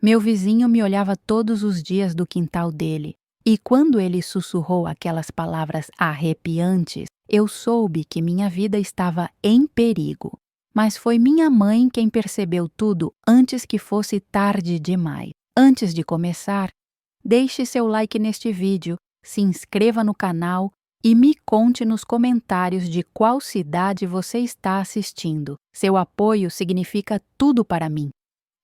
Meu vizinho me olhava todos os dias do quintal dele, e quando ele sussurrou aquelas palavras arrepiantes, eu soube que minha vida estava em perigo. Mas foi minha mãe quem percebeu tudo antes que fosse tarde demais. Antes de começar, deixe seu like neste vídeo, se inscreva no canal e me conte nos comentários de qual cidade você está assistindo. Seu apoio significa tudo para mim.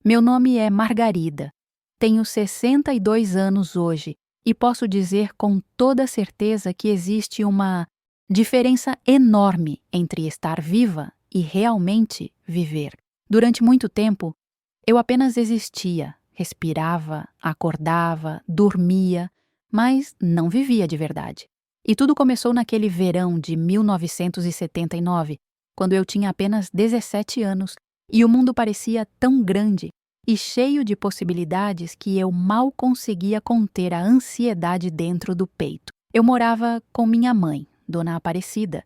Meu nome é Margarida. Tenho 62 anos hoje e posso dizer com toda certeza que existe uma diferença enorme entre estar viva e realmente viver. Durante muito tempo, eu apenas existia, respirava, acordava, dormia, mas não vivia de verdade. E tudo começou naquele verão de 1979, quando eu tinha apenas 17 anos e o mundo parecia tão grande e cheio de possibilidades que eu mal conseguia conter a ansiedade dentro do peito. Eu morava com minha mãe, Dona Aparecida,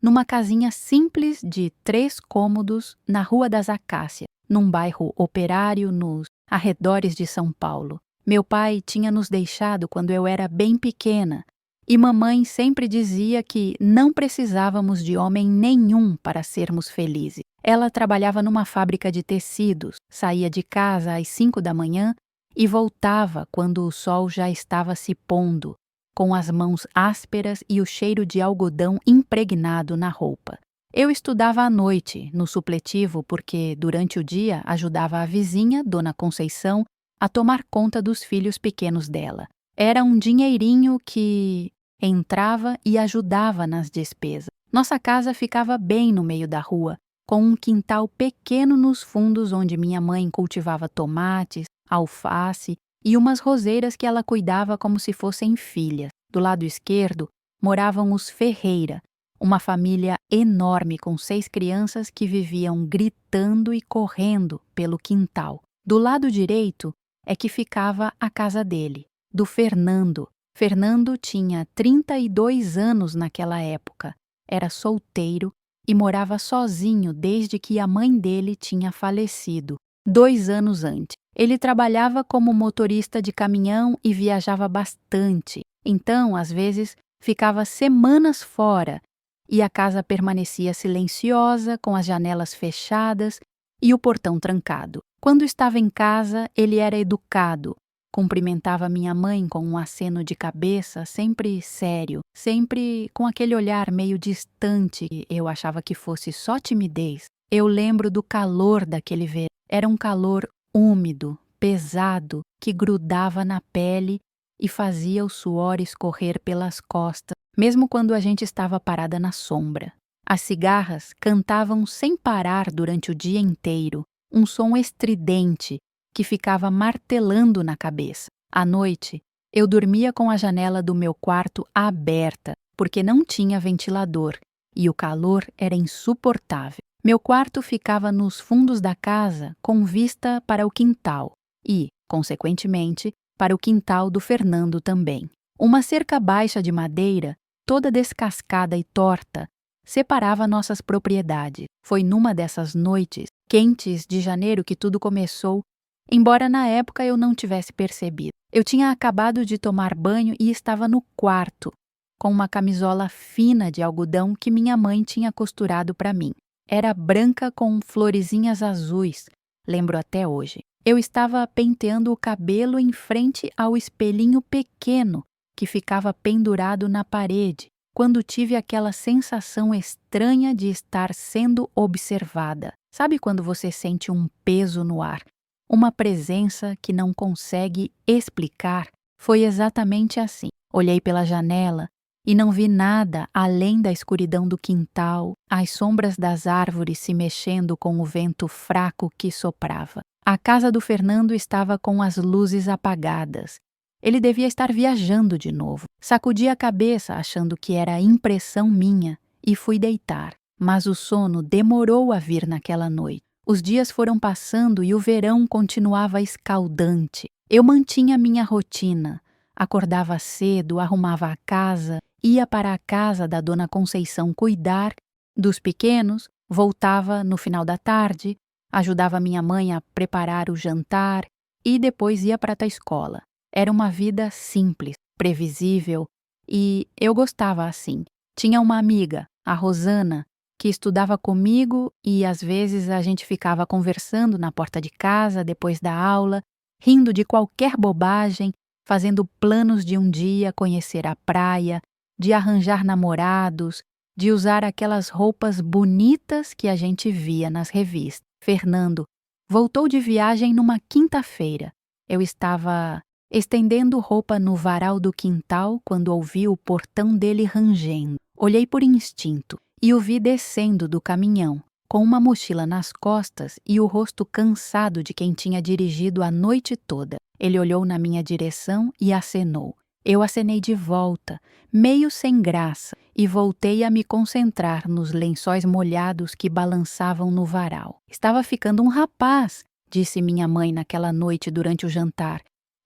numa casinha simples de 3 cômodos na Rua das Acácias, num bairro operário nos arredores de São Paulo. Meu pai tinha nos deixado quando eu era bem pequena e mamãe sempre dizia que não precisávamos de homem nenhum para sermos felizes. Ela trabalhava numa fábrica de tecidos, saía de casa às 5 da manhã e voltava quando o sol já estava se pondo, com as mãos ásperas e o cheiro de algodão impregnado na roupa. Eu estudava à noite, no supletivo, porque durante o dia ajudava a vizinha, Dona Conceição, a tomar conta dos filhos pequenos dela. Era um dinheirinho que entrava e ajudava nas despesas. Nossa casa ficava bem no meio da rua, com um quintal pequeno nos fundos onde minha mãe cultivava tomates, alface e umas roseiras que ela cuidava como se fossem filhas. Do lado esquerdo moravam os Ferreira, uma família enorme com 6 crianças que viviam gritando e correndo pelo quintal. Do lado direito é que ficava a casa dele, do Fernando. Fernando tinha 32 anos naquela época, era solteiro e morava sozinho desde que a mãe dele tinha falecido, 2 anos antes. Ele trabalhava como motorista de caminhão e viajava bastante, então, às vezes, ficava semanas fora e a casa permanecia silenciosa, com as janelas fechadas e o portão trancado. Quando estava em casa, ele era educado, cumprimentava minha mãe com um aceno de cabeça, sempre sério, sempre com aquele olhar meio distante que eu achava que fosse só timidez. Eu lembro do calor daquele verão. Era um calor úmido, pesado, que grudava na pele e fazia o suor escorrer pelas costas, mesmo quando a gente estava parada na sombra. As cigarras cantavam sem parar durante o dia inteiro, um som estridente que ficava martelando na cabeça. À noite, eu dormia com a janela do meu quarto aberta, porque não tinha ventilador, e o calor era insuportável. Meu quarto ficava nos fundos da casa, com vista para o quintal e, consequentemente, para o quintal do Fernando também. Uma cerca baixa de madeira, toda descascada e torta, separava nossas propriedades. Foi numa dessas noites quentes de janeiro que tudo começou, embora na época eu não tivesse percebido. Eu tinha acabado de tomar banho e estava no quarto, com uma camisola fina de algodão que minha mãe tinha costurado para mim. Era branca com florezinhas azuis, lembro até hoje. Eu estava penteando o cabelo em frente ao espelhinho pequeno que ficava pendurado na parede, quando tive aquela sensação estranha de estar sendo observada. Sabe quando você sente um peso no ar, uma presença que não consegue explicar? Foi exatamente assim. Olhei pela janela e não vi nada além da escuridão do quintal, as sombras das árvores se mexendo com o vento fraco que soprava. A casa do Fernando estava com as luzes apagadas. Ele devia estar viajando de novo. Sacudi a cabeça, achando que era impressão minha, e fui deitar. Mas o sono demorou a vir naquela noite. Os dias foram passando e o verão continuava escaldante. Eu mantinha minha rotina. Acordava cedo, arrumava a casa, ia para a casa da Dona Conceição cuidar dos pequenos, voltava no final da tarde, ajudava minha mãe a preparar o jantar e depois ia para a escola. Era uma vida simples, previsível, e eu gostava assim. Tinha uma amiga, a Rosana, que estudava comigo e às vezes a gente ficava conversando na porta de casa depois da aula, rindo de qualquer bobagem, fazendo planos de um dia conhecer a praia, de arranjar namorados, de usar aquelas roupas bonitas que a gente via nas revistas. Fernando voltou de viagem numa quinta-feira. Eu estava estendendo roupa no varal do quintal quando ouvi o portão dele rangendo. Olhei por instinto e o vi descendo do caminhão, com uma mochila nas costas e o rosto cansado de quem tinha dirigido a noite toda. Ele olhou na minha direção e acenou. Eu acenei de volta, meio sem graça, e voltei a me concentrar nos lençóis molhados que balançavam no varal. Estava ficando um rapaz, disse minha mãe naquela noite durante o jantar,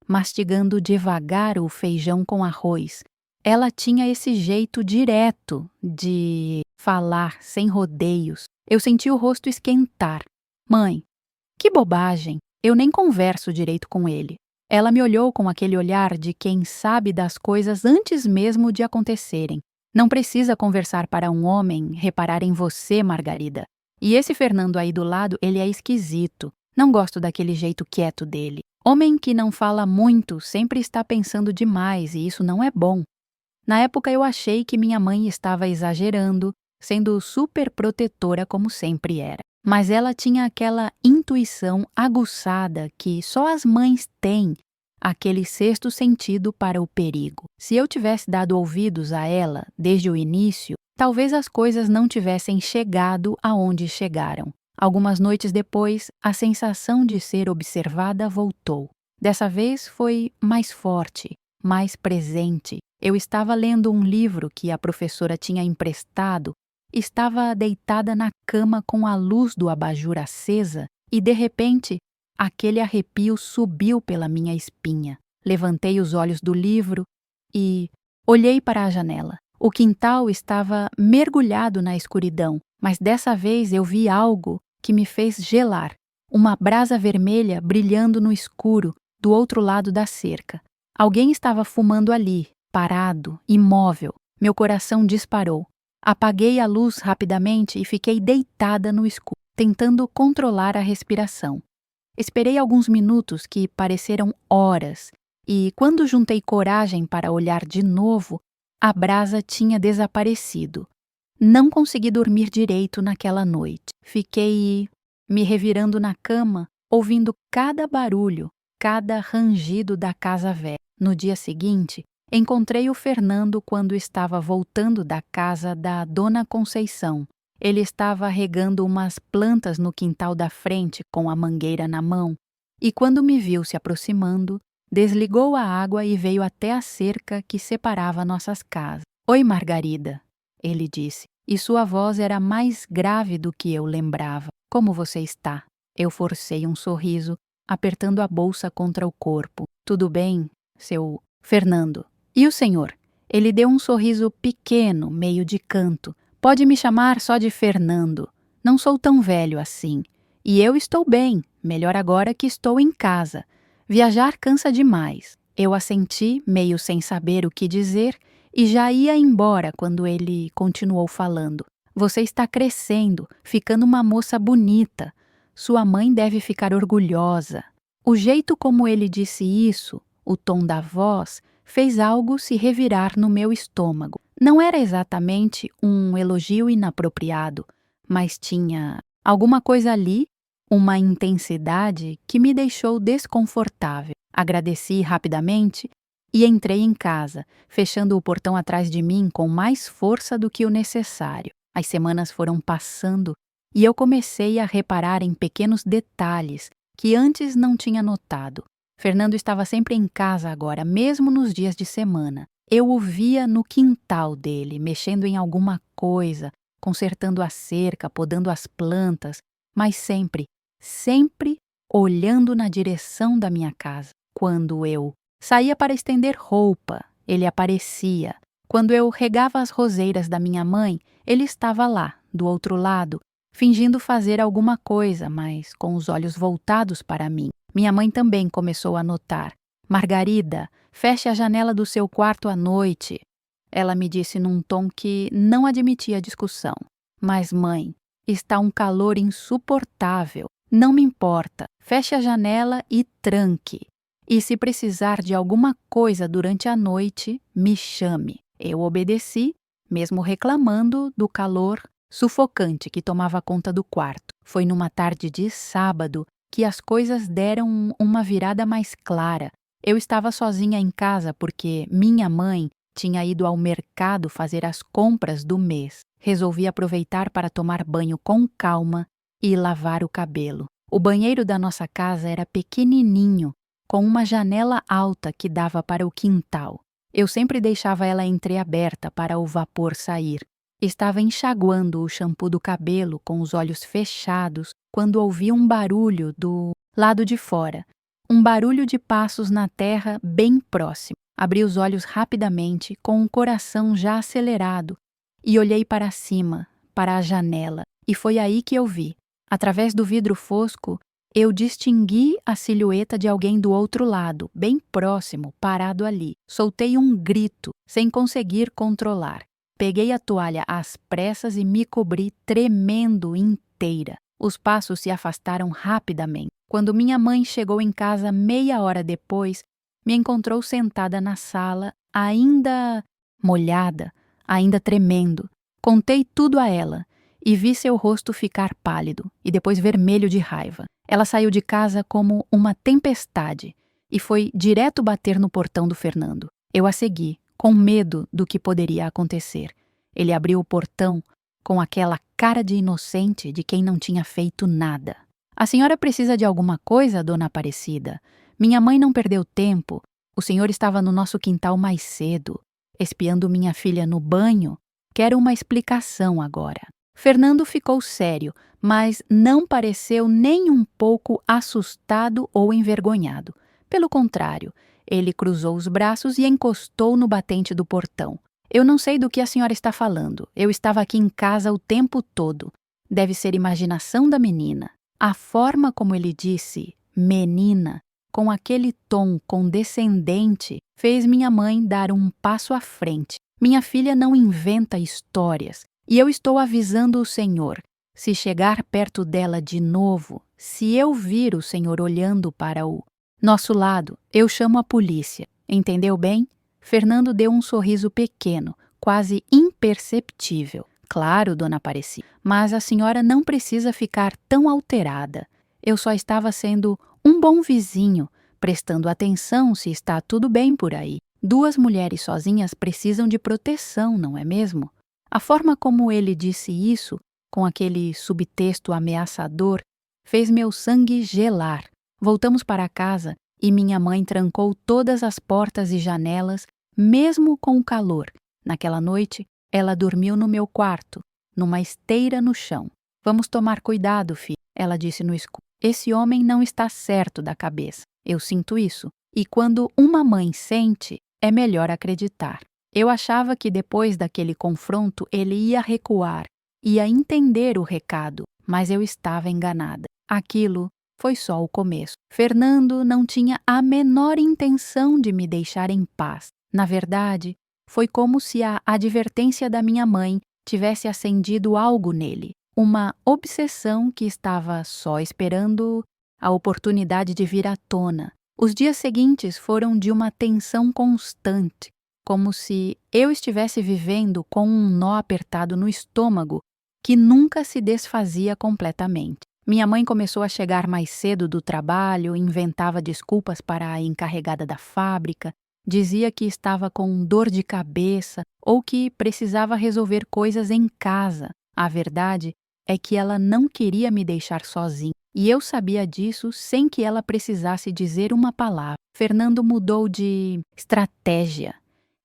mastigando devagar o feijão com arroz. Ela tinha esse jeito direto de falar sem rodeios. Eu senti o rosto esquentar. Mãe, que bobagem! Eu nem converso direito com ele. Ela me olhou com aquele olhar de quem sabe das coisas antes mesmo de acontecerem. Não precisa conversar para um homem reparar em você, Margarida. E esse Fernando aí do lado, ele é esquisito. Não gosto daquele jeito quieto dele. Homem que não fala muito sempre está pensando demais e isso não é bom. Na época eu achei que minha mãe estava exagerando, sendo super protetora como sempre era. Mas ela tinha aquela intuição aguçada que só as mães têm, aquele sexto sentido para o perigo. Se eu tivesse dado ouvidos a ela desde o início, talvez as coisas não tivessem chegado aonde chegaram. Algumas noites depois, a sensação de ser observada voltou. Dessa vez foi mais forte, mais presente. Eu estava lendo um livro que a professora tinha emprestado. Estava deitada na cama com a luz do abajur acesa e, de repente, aquele arrepio subiu pela minha espinha. Levantei os olhos do livro e olhei para a janela. O quintal estava mergulhado na escuridão, mas dessa vez eu vi algo que me fez gelar. Uma brasa vermelha brilhando no escuro do outro lado da cerca. Alguém estava fumando ali, parado, imóvel. Meu coração disparou. Apaguei a luz rapidamente e fiquei deitada no escuro, tentando controlar a respiração. Esperei alguns minutos que pareceram horas e, quando juntei coragem para olhar de novo, a brasa tinha desaparecido. Não consegui dormir direito naquela noite. Fiquei me revirando na cama, ouvindo cada barulho, cada rangido da casa velha. No dia seguinte, encontrei o Fernando quando estava voltando da casa da Dona Conceição. Ele estava regando umas plantas no quintal da frente com a mangueira na mão e, quando me viu se aproximando, desligou a água e veio até a cerca que separava nossas casas. "Oi, Margarida", ele disse, e sua voz era mais grave do que eu lembrava. "Como você está?" Eu forcei um sorriso, apertando a bolsa contra o corpo. "Tudo bem, seu Fernando. E o senhor?" Ele deu um sorriso pequeno, meio de canto. "Pode me chamar só de Fernando. Não sou tão velho assim. E eu estou bem, melhor agora que estou em casa. Viajar cansa demais." Eu assenti, meio sem saber o que dizer, e já ia embora quando ele continuou falando. "Você está crescendo, ficando uma moça bonita. Sua mãe deve ficar orgulhosa." O jeito como ele disse isso, o tom da voz, fez algo se revirar no meu estômago. Não era exatamente um elogio inapropriado, mas tinha alguma coisa ali, uma intensidade que me deixou desconfortável. Agradeci rapidamente e entrei em casa, fechando o portão atrás de mim com mais força do que o necessário. As semanas foram passando e eu comecei a reparar em pequenos detalhes que antes não tinha notado. Fernando estava sempre em casa agora, mesmo nos dias de semana. Eu o via no quintal dele, mexendo em alguma coisa, consertando a cerca, podando as plantas, mas sempre olhando na direção da minha casa. Quando eu saía para estender roupa, ele aparecia. Quando eu regava as roseiras da minha mãe, ele estava lá, do outro lado, fingindo fazer alguma coisa, mas com os olhos voltados para mim. Minha mãe também começou a notar. Margarida, feche a janela do seu quarto à noite. Ela me disse num tom que não admitia discussão. Mas, mãe, está um calor insuportável. Não me importa. Feche a janela e tranque. E se precisar de alguma coisa durante a noite, me chame. Eu obedeci, mesmo reclamando do calor sufocante que tomava conta do quarto. Foi numa tarde de sábado que as coisas deram uma virada mais clara. Eu estava sozinha em casa porque minha mãe tinha ido ao mercado fazer as compras do mês. Resolvi aproveitar para tomar banho com calma e lavar o cabelo. O banheiro da nossa casa era pequenininho, com uma janela alta que dava para o quintal. Eu sempre deixava ela entreaberta para o vapor sair. Estava enxaguando o shampoo do cabelo com os olhos fechados quando ouvi um barulho do lado de fora. Um barulho de passos na terra bem próximo. Abri os olhos rapidamente, com o coração já acelerado, e olhei para cima, para a janela, e foi aí que eu vi. Através do vidro fosco, eu distingui a silhueta de alguém do outro lado, bem próximo, parado ali. Soltei um grito, sem conseguir controlar. Peguei a toalha às pressas e me cobri tremendo inteira. Os passos se afastaram rapidamente. Quando minha mãe chegou em casa meia hora depois, me encontrou sentada na sala, ainda molhada, ainda tremendo. Contei tudo a ela e vi seu rosto ficar pálido e depois vermelho de raiva. Ela saiu de casa como uma tempestade e foi direto bater no portão do Fernando. Eu a segui, com medo do que poderia acontecer. Ele abriu o portão com aquela cara de inocente de quem não tinha feito nada. A senhora precisa de alguma coisa, dona Aparecida? Minha mãe não perdeu tempo. O senhor estava no nosso quintal mais cedo, espiando minha filha no banho. Quero uma explicação agora. Fernando ficou sério, mas não pareceu nem um pouco assustado ou envergonhado. Pelo contrário, ele cruzou os braços e encostou no batente do portão. Eu não sei do que a senhora está falando. Eu estava aqui em casa o tempo todo. Deve ser imaginação da menina. A forma como ele disse menina, com aquele tom condescendente, fez minha mãe dar um passo à frente. Minha filha não inventa histórias, e eu estou avisando o senhor. Se chegar perto dela de novo, se eu vir o senhor olhando para o nosso lado, eu chamo a polícia. Entendeu bem? Fernando deu um sorriso pequeno, quase imperceptível. Claro, dona Aparecida, mas a senhora não precisa ficar tão alterada. Eu só estava sendo um bom vizinho, prestando atenção se está tudo bem por aí. Duas mulheres sozinhas precisam de proteção, não é mesmo? A forma como ele disse isso, com aquele subtexto ameaçador, fez meu sangue gelar. Voltamos para casa e minha mãe trancou todas as portas e janelas, mesmo com o calor. Naquela noite, ela dormiu no meu quarto, numa esteira no chão. Vamos tomar cuidado, filha, ela disse no escuro. Esse homem não está certo da cabeça. Eu sinto isso. E quando uma mãe sente, é melhor acreditar. Eu achava que depois daquele confronto ele ia recuar, ia entender o recado, mas eu estava enganada. Aquilo foi só o começo. Fernando não tinha a menor intenção de me deixar em paz. Na verdade, foi como se a advertência da minha mãe tivesse acendido algo nele, uma obsessão que estava só esperando a oportunidade de vir à tona. Os dias seguintes foram de uma tensão constante, como se eu estivesse vivendo com um nó apertado no estômago que nunca se desfazia completamente. Minha mãe começou a chegar mais cedo do trabalho, inventava desculpas para a encarregada da fábrica, dizia que estava com dor de cabeça ou que precisava resolver coisas em casa. A verdade é que ela não queria me deixar sozinha, e eu sabia disso sem que ela precisasse dizer uma palavra. Fernando mudou de estratégia.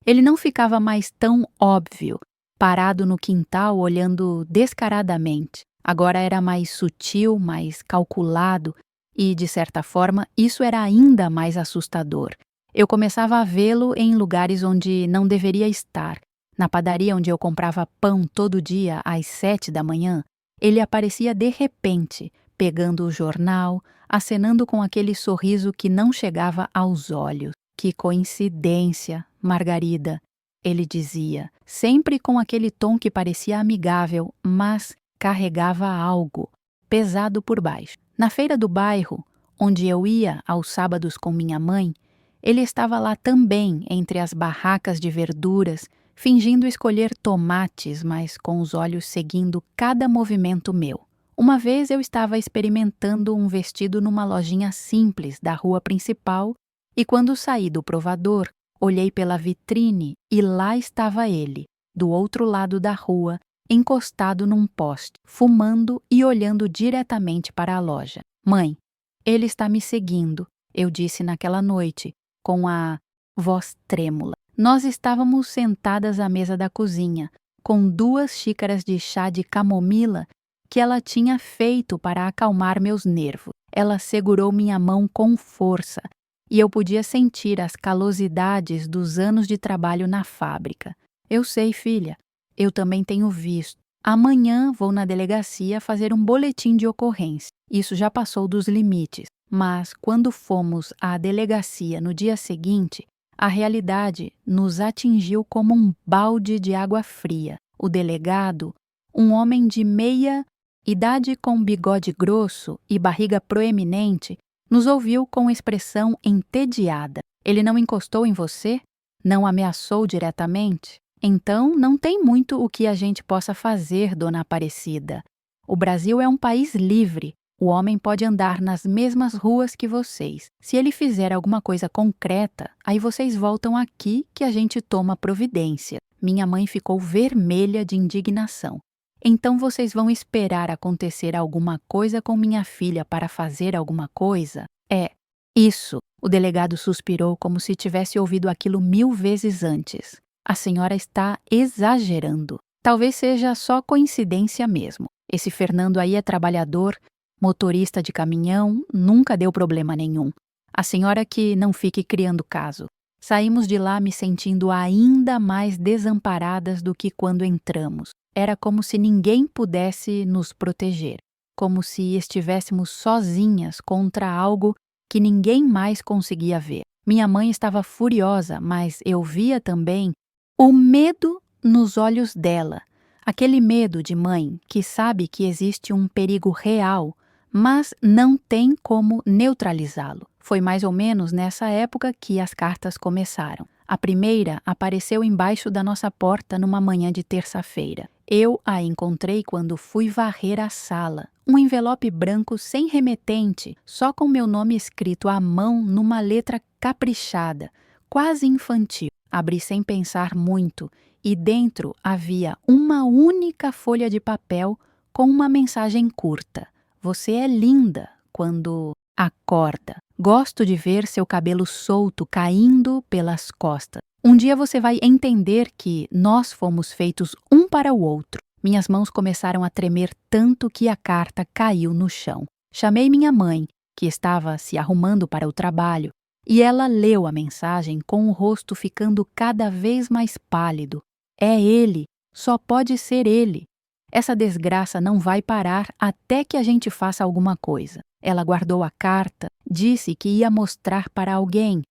Ele não ficava mais tão óbvio, parado no quintal olhando descaradamente. Agora era mais sutil, mais calculado e, de certa forma, isso era ainda mais assustador. Eu começava a vê-lo em lugares onde não deveria estar. Na padaria onde eu comprava pão todo dia às 7 da manhã, ele aparecia de repente, pegando o jornal, acenando com aquele sorriso que não chegava aos olhos. Que coincidência, Margarida, ele dizia, sempre com aquele tom que parecia amigável, mas carregava algo pesado por baixo. Na feira do bairro, onde eu ia aos sábados com minha mãe, ele estava lá também, entre as barracas de verduras, fingindo escolher tomates, mas com os olhos seguindo cada movimento meu. Uma vez eu estava experimentando um vestido numa lojinha simples da rua principal e quando saí do provador, olhei pela vitrine e lá estava ele, do outro lado da rua, encostado num poste, fumando e olhando diretamente para a loja. Mãe, ele está me seguindo, eu disse naquela noite, com a voz trêmula. Nós estávamos sentadas à mesa da cozinha, com 2 xícaras de chá de camomila que ela tinha feito para acalmar meus nervos. Ela segurou minha mão com força e eu podia sentir as calosidades dos anos de trabalho na fábrica. Eu sei, filha, eu também tenho visto. Amanhã vou na delegacia fazer um boletim de ocorrência. Isso já passou dos limites, mas quando fomos à delegacia no dia seguinte, a realidade nos atingiu como um balde de água fria. O delegado, um homem de meia idade com bigode grosso e barriga proeminente, nos ouviu com expressão entediada. Ele não encostou em você? Não ameaçou diretamente? Então, não tem muito o que a gente possa fazer, dona Aparecida. O Brasil é um país livre. O homem pode andar nas mesmas ruas que vocês. Se ele fizer alguma coisa concreta, aí vocês voltam aqui que a gente toma providência. Minha mãe ficou vermelha de indignação. Então vocês vão esperar acontecer alguma coisa com minha filha para fazer alguma coisa? É, isso. O delegado suspirou como se tivesse ouvido aquilo 1000 vezes antes. A senhora está exagerando. Talvez seja só coincidência mesmo. Esse Fernando aí é trabalhador, motorista de caminhão, nunca deu problema nenhum. A senhora que não fique criando caso. Saímos de lá me sentindo ainda mais desamparadas do que quando entramos. Era como se ninguém pudesse nos proteger, como se estivéssemos sozinhas contra algo que ninguém mais conseguia ver. Minha mãe estava furiosa, mas eu via também o medo nos olhos dela. Aquele medo de mãe que sabe que existe um perigo real, mas não tem como neutralizá-lo. Foi mais ou menos nessa época que as cartas começaram. A primeira apareceu embaixo da nossa porta numa manhã de terça-feira. Eu a encontrei quando fui varrer a sala. Um envelope branco sem remetente, só com meu nome escrito à mão numa letra caprichada, quase infantil. Abri sem pensar muito e dentro havia uma única folha de papel com uma mensagem curta. Você é linda quando acorda. Gosto de ver seu cabelo solto caindo pelas costas. Um dia você vai entender que nós fomos feitos um para o outro. Minhas mãos começaram a tremer tanto que a carta caiu no chão. Chamei minha mãe, que estava se arrumando para o trabalho, e ela leu a mensagem com o rosto ficando cada vez mais pálido. É ele, só pode ser ele. Essa desgraça não vai parar até que a gente faça alguma coisa. Ela guardou a carta, disse que ia mostrar para alguém,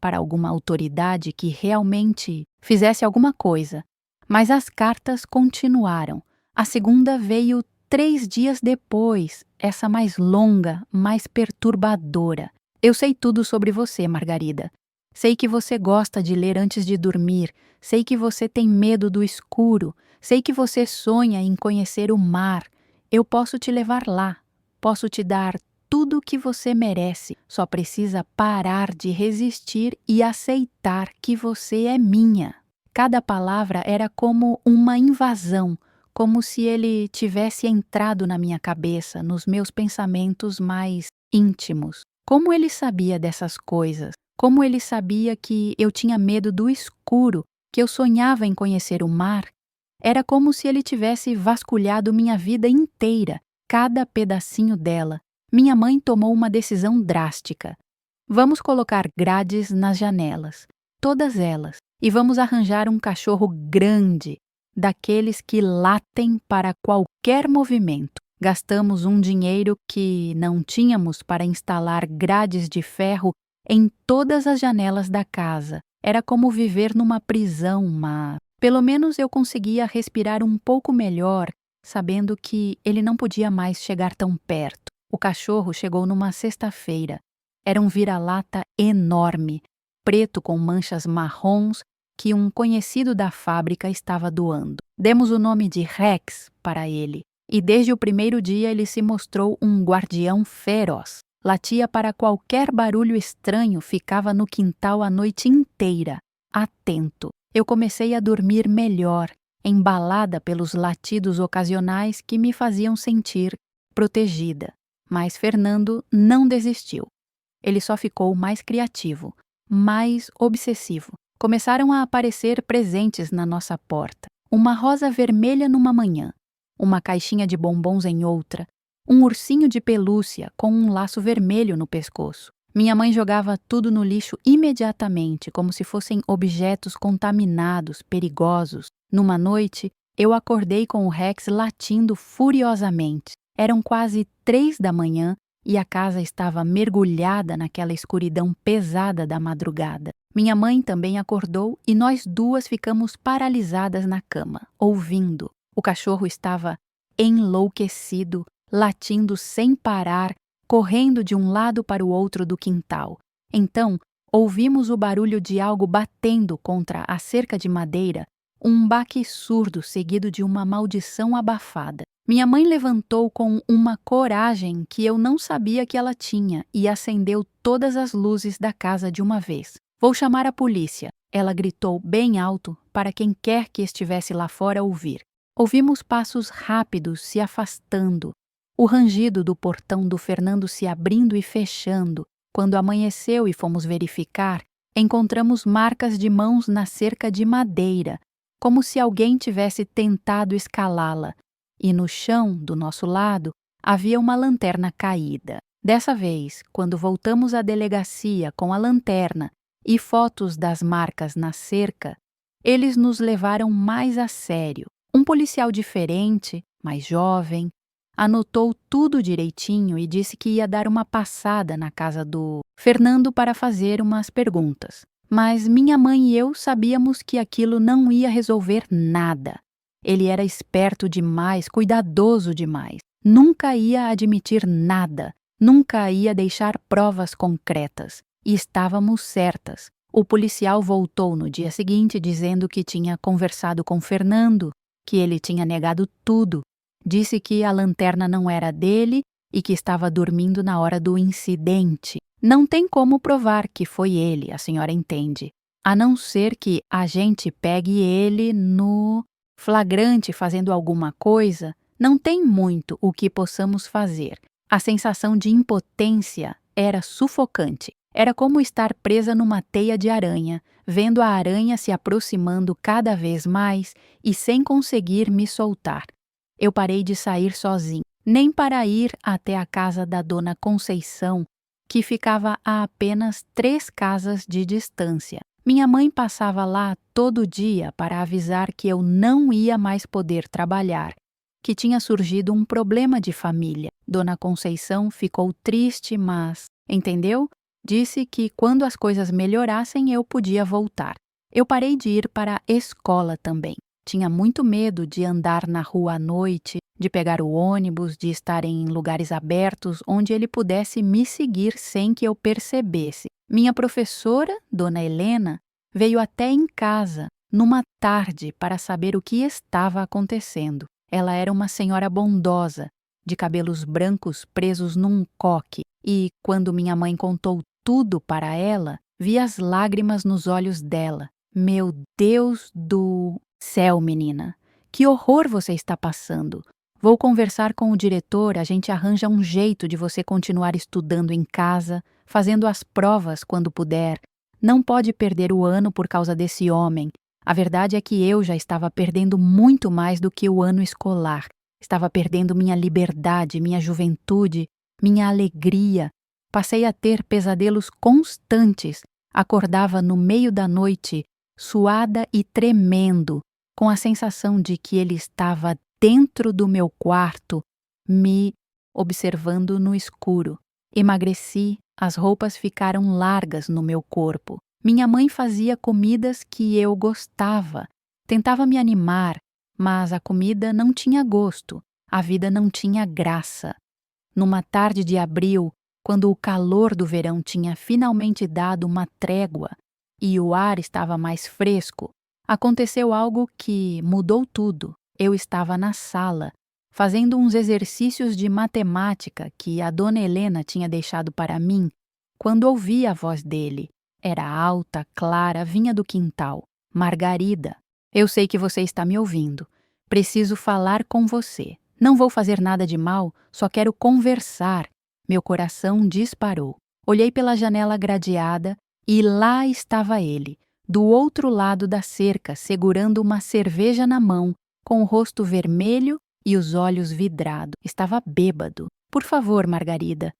para alguma autoridade que realmente fizesse alguma coisa. Mas as cartas continuaram. A segunda veio 3 dias depois, essa mais longa, mais perturbadora. Eu sei tudo sobre você, Margarida. Sei que você gosta de ler antes de dormir, sei que você tem medo do escuro, sei que você sonha em conhecer o mar. Eu posso te levar lá, posso te dar tudo o que você merece. Só precisa parar de resistir e aceitar que você é minha. Cada palavra era como uma invasão, como se ele tivesse entrado na minha cabeça, nos meus pensamentos mais íntimos. Como ele sabia dessas coisas? Como ele sabia que eu tinha medo do escuro, que eu sonhava em conhecer o mar? Era como se ele tivesse vasculhado minha vida inteira, cada pedacinho dela. Minha mãe tomou uma decisão drástica. Vamos colocar grades nas janelas, todas elas, e vamos arranjar um cachorro grande, daqueles que latem para qualquer movimento. Gastamos um dinheiro que não tínhamos para instalar grades de ferro em todas as janelas da casa. Era como viver numa prisão, mas pelo menos eu conseguia respirar um pouco melhor, sabendo que ele não podia mais chegar tão perto. O cachorro chegou numa sexta-feira. Era um vira-lata enorme, preto com manchas marrons, que um conhecido da fábrica estava doando. Demos o nome de Rex para ele, e desde o primeiro dia ele se mostrou um guardião feroz. Latia para qualquer barulho estranho, ficava no quintal a noite inteira, atento. Eu comecei a dormir melhor, embalada pelos latidos ocasionais que me faziam sentir protegida. Mas Fernando não desistiu. Ele só ficou mais criativo, mais obsessivo. Começaram a aparecer presentes na nossa porta. Uma rosa vermelha numa manhã, uma caixinha de bombons em outra, um ursinho de pelúcia com um laço vermelho no pescoço. Minha mãe jogava tudo no lixo imediatamente, como se fossem objetos contaminados, perigosos. Numa noite, eu acordei com o Rex latindo furiosamente. Eram quase 3 da manhã e a casa estava mergulhada naquela escuridão pesada da madrugada. Minha mãe também acordou e nós duas ficamos paralisadas na cama, ouvindo. O cachorro estava enlouquecido, latindo sem parar, correndo de um lado para o outro do quintal. Então, ouvimos o barulho de algo batendo contra a cerca de madeira, um baque surdo seguido de uma maldição abafada. Minha mãe levantou com uma coragem que eu não sabia que ela tinha e acendeu todas as luzes da casa de uma vez. "Vou chamar a polícia", ela gritou bem alto para quem quer que estivesse lá fora ouvir. Ouvimos passos rápidos se afastando, o rangido do portão do Fernando se abrindo e fechando. Quando amanheceu e fomos verificar, encontramos marcas de mãos na cerca de madeira, como se alguém tivesse tentado escalá-la, e no chão, do nosso lado, havia uma lanterna caída. Dessa vez, quando voltamos à delegacia com a lanterna e fotos das marcas na cerca, eles nos levaram mais a sério. Um policial diferente, mais jovem, anotou tudo direitinho e disse que ia dar uma passada na casa do Fernando para fazer umas perguntas. Mas minha mãe e eu sabíamos que aquilo não ia resolver nada. Ele era esperto demais, cuidadoso demais. Nunca ia admitir nada, nunca ia deixar provas concretas. E estávamos certas. O policial voltou no dia seguinte dizendo que tinha conversado com Fernando, que ele tinha negado tudo. Disse que a lanterna não era dele e que estava dormindo na hora do incidente. Não tem como provar que foi ele, a senhora entende. A não ser que a gente pegue ele no flagrante fazendo alguma coisa, não tem muito o que possamos fazer. A sensação de impotência era sufocante. Era como estar presa numa teia de aranha, vendo a aranha se aproximando cada vez mais e sem conseguir me soltar. Eu parei de sair sozinha, nem para ir até a casa da dona Conceição, que ficava a apenas 3 casas de distância. Minha mãe passava lá todo dia para avisar que eu não ia mais poder trabalhar, que tinha surgido um problema de família. Dona Conceição ficou triste, mas, entendeu? Disse que quando as coisas melhorassem eu podia voltar. Eu parei de ir para a escola também. Tinha muito medo de andar na rua à noite, de pegar o ônibus, de estar em lugares abertos onde ele pudesse me seguir sem que eu percebesse. Minha professora, Dona Helena, veio até em casa, numa tarde, para saber o que estava acontecendo. Ela era uma senhora bondosa, de cabelos brancos presos num coque, e, quando minha mãe contou tudo para ela, vi as lágrimas nos olhos dela. Meu Deus do céu, menina! Que horror você está passando! Vou conversar com o diretor, a gente arranja um jeito de você continuar estudando em casa, fazendo as provas quando puder. Não pode perder o ano por causa desse homem. A verdade é que eu já estava perdendo muito mais do que o ano escolar. Estava perdendo minha liberdade, minha juventude, minha alegria. Passei a ter pesadelos constantes. Acordava no meio da noite, suada e tremendo, com a sensação de que ele estava dentro do meu quarto, me observando no escuro. Emagreci, as roupas ficaram largas no meu corpo. Minha mãe fazia comidas que eu gostava. Tentava me animar, mas a comida não tinha gosto, a vida não tinha graça. Numa tarde de abril, quando o calor do verão tinha finalmente dado uma trégua e o ar estava mais fresco, aconteceu algo que mudou tudo. Eu estava na sala, fazendo uns exercícios de matemática que a dona Helena tinha deixado para mim, quando ouvi a voz dele. Era alta, clara, vinha do quintal. Margarida, eu sei que você está me ouvindo. Preciso falar com você. Não vou fazer nada de mal, só quero conversar. Meu coração disparou. Olhei pela janela gradeada e lá estava ele, do outro lado da cerca, segurando uma cerveja na mão, com o rosto vermelho e os olhos vidrados. Estava bêbado. Por favor, Margarida.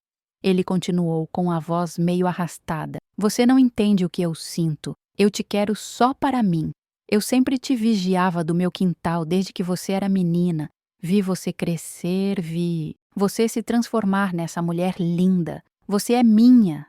Ele continuou com a voz meio arrastada. Você não entende o que eu sinto. Eu te quero só para mim. Eu sempre te vigiava do meu quintal desde que você era menina. Vi você crescer, vi você se transformar nessa mulher linda. Você é minha.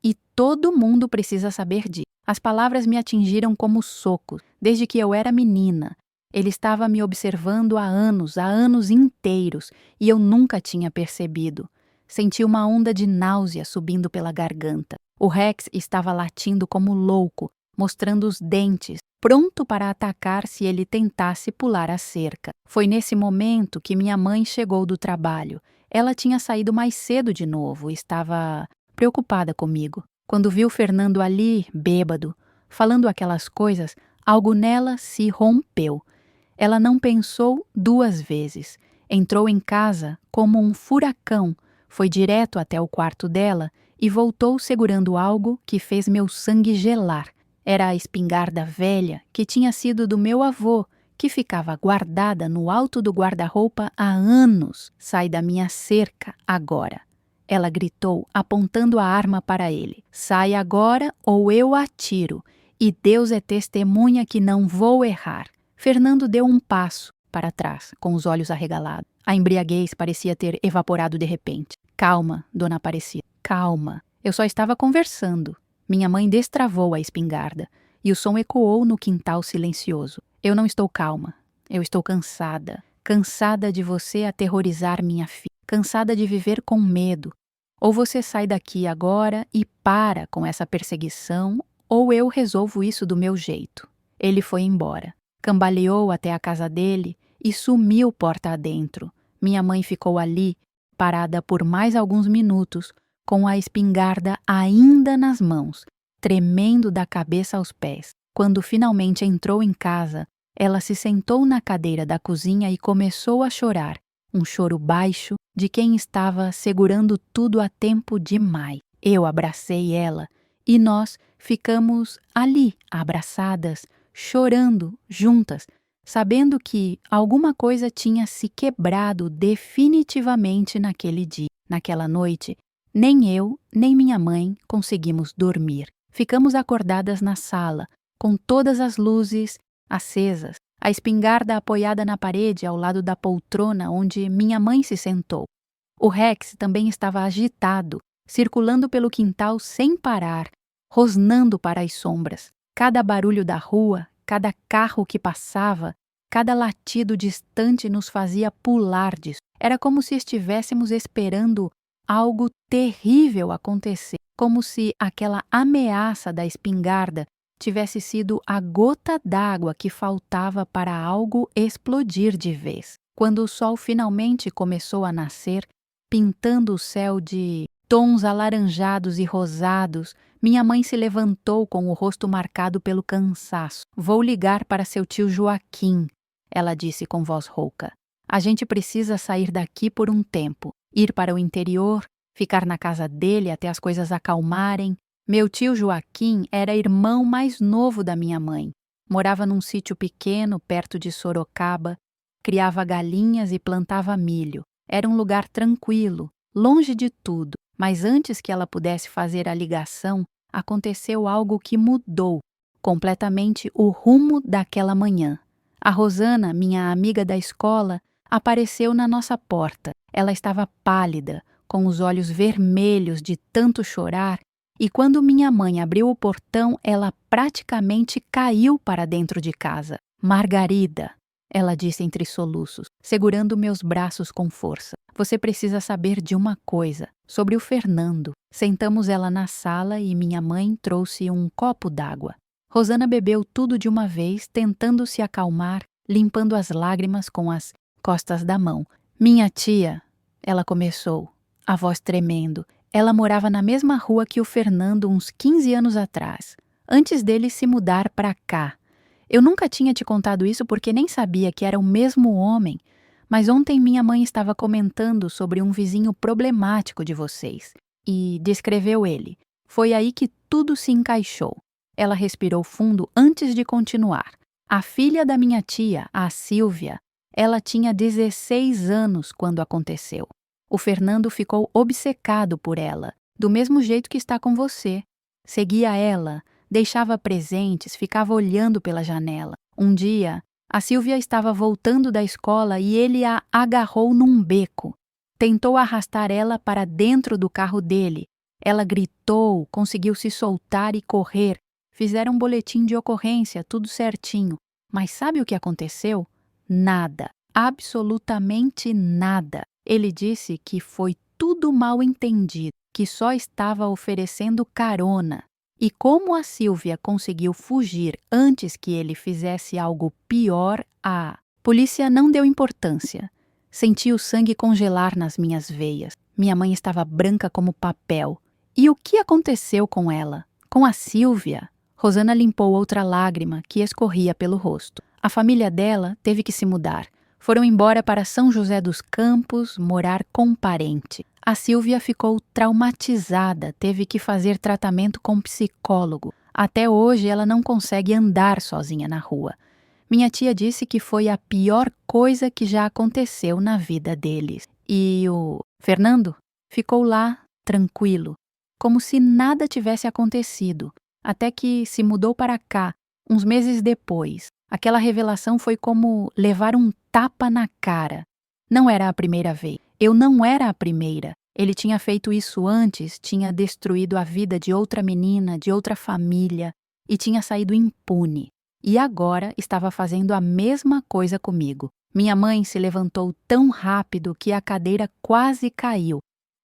E todo mundo precisa saber disso. As palavras me atingiram como socos, desde que eu era menina. Ele estava me observando há anos inteiros, e eu nunca tinha percebido. Senti uma onda de náusea subindo pela garganta. O Rex estava latindo como louco, mostrando os dentes, pronto para atacar se ele tentasse pular a cerca. Foi nesse momento que minha mãe chegou do trabalho. Ela tinha saído mais cedo de novo e estava preocupada comigo. Quando viu Fernando ali, bêbado, falando aquelas coisas, algo nela se rompeu. Ela não pensou 2 vezes. Entrou em casa como um furacão, foi direto até o quarto dela e voltou segurando algo que fez meu sangue gelar. Era a espingarda velha que tinha sido do meu avô, que ficava guardada no alto do guarda-roupa há anos. Sai da minha cerca agora. Ela gritou, apontando a arma para ele. Sai agora ou eu atiro. E Deus é testemunha que não vou errar. Fernando deu um passo para trás, com os olhos arregalados. A embriaguez parecia ter evaporado de repente. Calma, dona Aparecida, calma. Eu só estava conversando. Minha mãe destravou a espingarda e o som ecoou no quintal silencioso. Eu não estou calma. Eu estou cansada. Cansada de você aterrorizar minha filha. Cansada de viver com medo. Ou você sai daqui agora e para com essa perseguição, ou eu resolvo isso do meu jeito. Ele foi embora. Cambaleou até a casa dele e sumiu porta adentro. Minha mãe ficou ali, parada por mais alguns minutos, com a espingarda ainda nas mãos, tremendo da cabeça aos pés. Quando finalmente entrou em casa, ela se sentou na cadeira da cozinha e começou a chorar, um choro baixo de quem estava segurando tudo a tempo demais. Eu abracei ela e nós ficamos ali, abraçadas, chorando juntas, sabendo que alguma coisa tinha se quebrado definitivamente naquele dia. Naquela noite, nem eu, nem minha mãe conseguimos dormir. Ficamos acordadas na sala, com todas as luzes acesas, a espingarda apoiada na parede ao lado da poltrona onde minha mãe se sentou. O Rex também estava agitado, circulando pelo quintal sem parar, rosnando para as sombras. Cada barulho da rua, cada carro que passava, cada latido distante nos fazia pular disso. Era como se estivéssemos esperando algo terrível acontecer, como se aquela ameaça da espingarda tivesse sido a gota d'água que faltava para algo explodir de vez. Quando o sol finalmente começou a nascer, pintando o céu de tons alaranjados e rosados, minha mãe se levantou com o rosto marcado pelo cansaço. Vou ligar para seu tio Joaquim, ela disse com voz rouca. A gente precisa sair daqui por um tempo, ir para o interior, ficar na casa dele até as coisas acalmarem. Meu tio Joaquim era irmão mais novo da minha mãe. Morava num sítio pequeno perto de Sorocaba, criava galinhas e plantava milho. Era um lugar tranquilo, longe de tudo, mas antes que ela pudesse fazer a ligação, aconteceu algo que mudou completamente o rumo daquela manhã. A Rosana, minha amiga da escola, apareceu na nossa porta. Ela estava pálida, com os olhos vermelhos de tanto chorar, e quando minha mãe abriu o portão, ela praticamente caiu para dentro de casa. Margarida, ela disse entre soluços, segurando meus braços com força. Você precisa saber de uma coisa, sobre o Fernando. Sentamos ela na sala e minha mãe trouxe um copo d'água. Rosana bebeu tudo de uma vez, tentando se acalmar, limpando as lágrimas com as costas da mão. Minha tia, ela começou, a voz tremendo. Ela morava na mesma rua que o Fernando uns 15 anos atrás, antes dele se mudar para cá. Eu nunca tinha te contado isso porque nem sabia que era o mesmo homem, mas ontem minha mãe estava comentando sobre um vizinho problemático de vocês e descreveu ele. Foi aí que tudo se encaixou. Ela respirou fundo antes de continuar. A filha da minha tia, a Silvia, ela tinha 16 anos quando aconteceu. O Fernando ficou obcecado por ela, do mesmo jeito que está com você. Seguia ela, deixava presentes, ficava olhando pela janela. Um dia, a Silvia estava voltando da escola e ele a agarrou num beco. Tentou arrastar ela para dentro do carro dele. Ela gritou, conseguiu se soltar e correr. Fizeram um boletim de ocorrência, tudo certinho. Mas sabe o que aconteceu? Nada. Absolutamente nada. Ele disse que foi tudo mal entendido, que só estava oferecendo carona. E como a Silvia conseguiu fugir antes que ele fizesse algo pior, a polícia não deu importância. Senti o sangue congelar nas minhas veias. Minha mãe estava branca como papel. E o que aconteceu com ela? Com a Silvia? Rosana limpou outra lágrima que escorria pelo rosto. A família dela teve que se mudar. Foram embora para São José dos Campos, morar com um parente. A Silvia ficou traumatizada, teve que fazer tratamento com psicólogo. Até hoje ela não consegue andar sozinha na rua. Minha tia disse que foi a pior coisa que já aconteceu na vida deles. E o Fernando ficou lá, tranquilo, como se nada tivesse acontecido, até que se mudou para cá, uns meses depois. Aquela revelação foi como levar um tapa na cara. Não era a primeira vez. Eu não era a primeira. Ele tinha feito isso antes, tinha destruído a vida de outra menina, de outra família, e tinha saído impune. E agora estava fazendo a mesma coisa comigo. Minha mãe se levantou tão rápido que a cadeira quase caiu.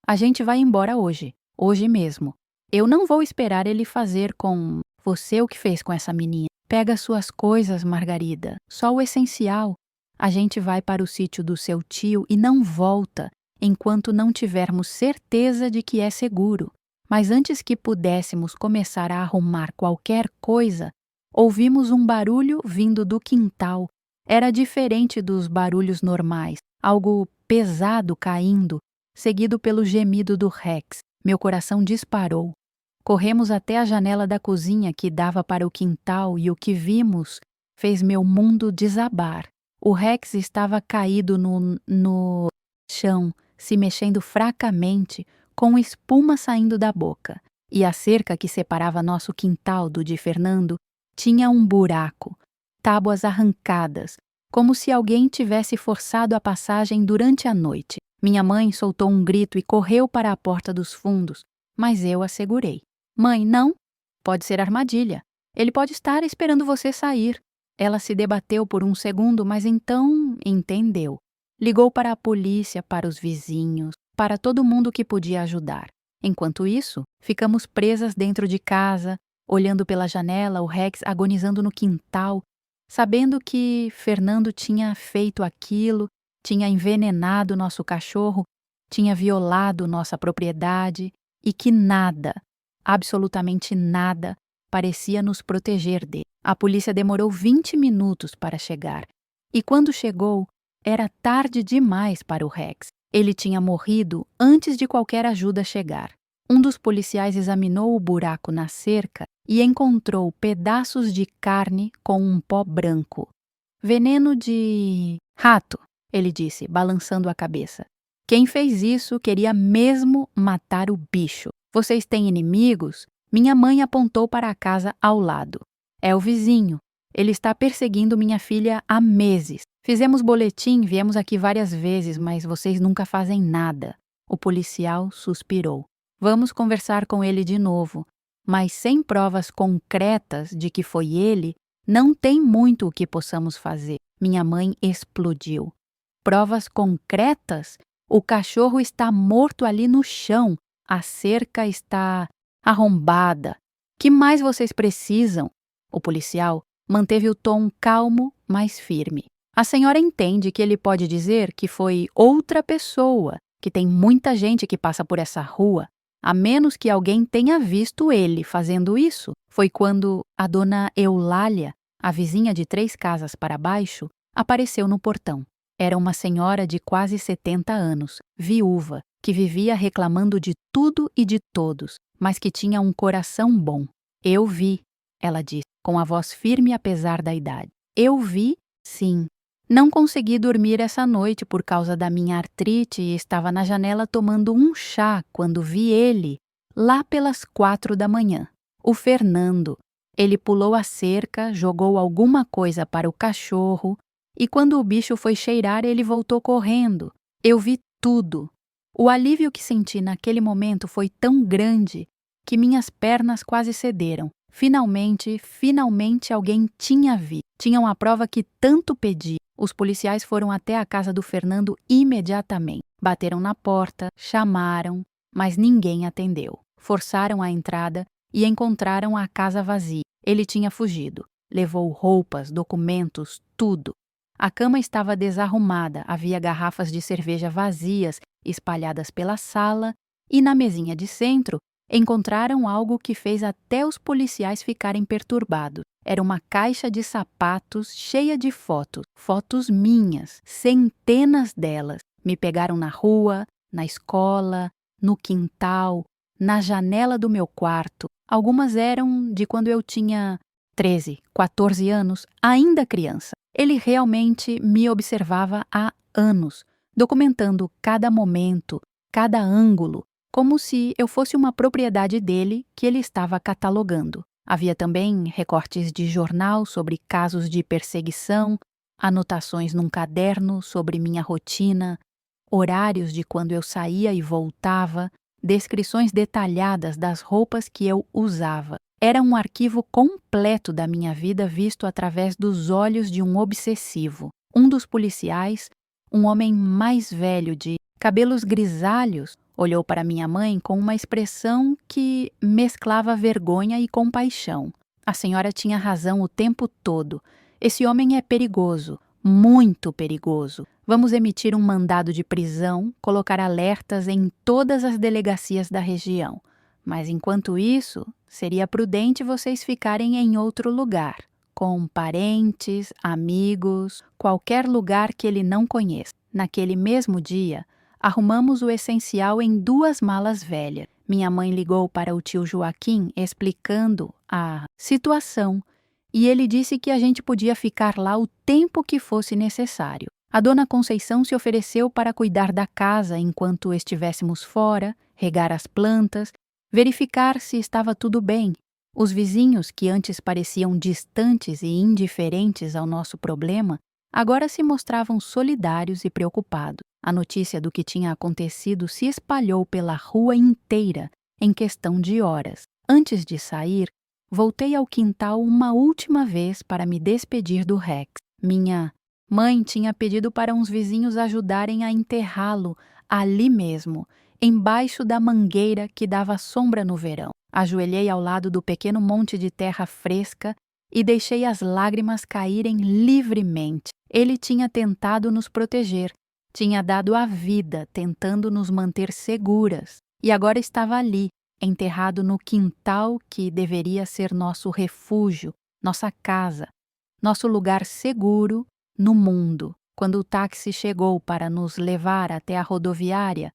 A gente vai embora hoje mesmo. Eu não vou esperar ele fazer com você o que fez com essa menina. Pega suas coisas, Margarida, só o essencial. A gente vai para o sítio do seu tio e não volta enquanto não tivermos certeza de que é seguro. Mas antes que pudéssemos começar a arrumar qualquer coisa, ouvimos um barulho vindo do quintal. Era diferente dos barulhos normais, algo pesado caindo, seguido pelo gemido do Rex. Meu coração disparou. Corremos até a janela da cozinha que dava para o quintal e o que vimos fez meu mundo desabar. O Rex estava caído no chão, se mexendo fracamente, com espuma saindo da boca. E a cerca que separava nosso quintal do de Fernando tinha um buraco, tábuas arrancadas, como se alguém tivesse forçado a passagem durante a noite. Minha mãe soltou um grito e correu para a porta dos fundos, mas eu a segurei. Mãe, não. Pode ser armadilha. Ele pode estar esperando você sair. Ela se debateu por um segundo, mas então entendeu. Ligou para a polícia, para os vizinhos, para todo mundo que podia ajudar. Enquanto isso, ficamos presas dentro de casa, olhando pela janela o Rex agonizando no quintal, sabendo que Fernando tinha feito aquilo, tinha envenenado nosso cachorro, tinha violado nossa propriedade e que nada, absolutamente nada, parecia nos proteger dele. A polícia demorou 20 minutos para chegar. E quando chegou, era tarde demais para o Rex. Ele tinha morrido antes de qualquer ajuda chegar. Um dos policiais examinou o buraco na cerca e encontrou pedaços de carne com um pó branco. Veneno de rato, ele disse, balançando a cabeça. Quem fez isso queria mesmo matar o bicho. Vocês têm inimigos? Minha mãe apontou para a casa ao lado. É o vizinho. Ele está perseguindo minha filha há meses. Fizemos boletim, viemos aqui várias vezes, mas vocês nunca fazem nada." O policial suspirou. "Vamos conversar com ele de novo, mas sem provas concretas de que foi ele, não tem muito o que possamos fazer." Minha mãe explodiu. "Provas concretas? O cachorro está morto ali no chão. A cerca está arrombada. Que mais vocês precisam?" O policial manteve o tom calmo, mas firme. "A senhora entende que ele pode dizer que foi outra pessoa, que tem muita gente que passa por essa rua, a menos que alguém tenha visto ele fazendo isso." Foi quando a dona Eulália, a vizinha de 3 casas para baixo, apareceu no portão. Era uma senhora de quase 70 anos, viúva, que vivia reclamando de tudo e de todos, mas que tinha um coração bom. "Eu vi", ela disse, com a voz firme apesar da idade. "Eu vi, sim. Não consegui dormir essa noite por causa da minha artrite e estava na janela tomando um chá quando vi ele, lá pelas 4 da manhã. O Fernando. Ele pulou a cerca, jogou alguma coisa para o cachorro e quando o bicho foi cheirar ele voltou correndo. Eu vi tudo. O alívio que senti naquele momento foi tão grande que minhas pernas quase cederam. Finalmente alguém tinha visto. Tinham a prova que tanto pedi. Os policiais foram até a casa do Fernando imediatamente. Bateram na porta, chamaram, mas ninguém atendeu. Forçaram a entrada e encontraram a casa vazia. Ele tinha fugido. Levou roupas, documentos, tudo. A cama estava desarrumada, havia garrafas de cerveja vazias espalhadas pela sala e na mesinha de centro encontraram algo que fez até os policiais ficarem perturbados. Era uma caixa de sapatos cheia de fotos minhas, centenas delas. Me pegaram na rua, na escola, no quintal, na janela do meu quarto. Algumas eram de quando eu tinha 13, 14 anos, ainda criança. Ele realmente me observava há anos, documentando cada momento, cada ângulo, como se eu fosse uma propriedade dele que ele estava catalogando. Havia também recortes de jornal sobre casos de perseguição, anotações num caderno sobre minha rotina, horários de quando eu saía e voltava, descrições detalhadas das roupas que eu usava. Era um arquivo completo da minha vida visto através dos olhos de um obsessivo. Um dos policiais, um homem mais velho de cabelos grisalhos, olhou para minha mãe com uma expressão que mesclava vergonha e compaixão. "A senhora tinha razão o tempo todo. Esse homem é perigoso, muito perigoso. Vamos emitir um mandado de prisão, colocar alertas em todas as delegacias da região. Mas enquanto isso, seria prudente vocês ficarem em outro lugar, com parentes, amigos, qualquer lugar que ele não conheça." Naquele mesmo dia, arrumamos o essencial em 2 malas velhas. Minha mãe ligou para o tio Joaquim explicando a situação e ele disse que a gente podia ficar lá o tempo que fosse necessário. A dona Conceição se ofereceu para cuidar da casa enquanto estivéssemos fora, regar as plantas, verificar se estava tudo bem. Os vizinhos, que antes pareciam distantes e indiferentes ao nosso problema, agora se mostravam solidários e preocupados. A notícia do que tinha acontecido se espalhou pela rua inteira em questão de horas. Antes de sair, voltei ao quintal uma última vez para me despedir do Rex. Minha mãe tinha pedido para uns vizinhos ajudarem a enterrá-lo ali mesmo, embaixo da mangueira que dava sombra no verão. Ajoelhei ao lado do pequeno monte de terra fresca e deixei as lágrimas caírem livremente. Ele tinha tentado nos proteger, tinha dado a vida tentando nos manter seguras e agora estava ali, enterrado no quintal que deveria ser nosso refúgio, nossa casa, nosso lugar seguro no mundo. Quando o táxi chegou para nos levar até a rodoviária,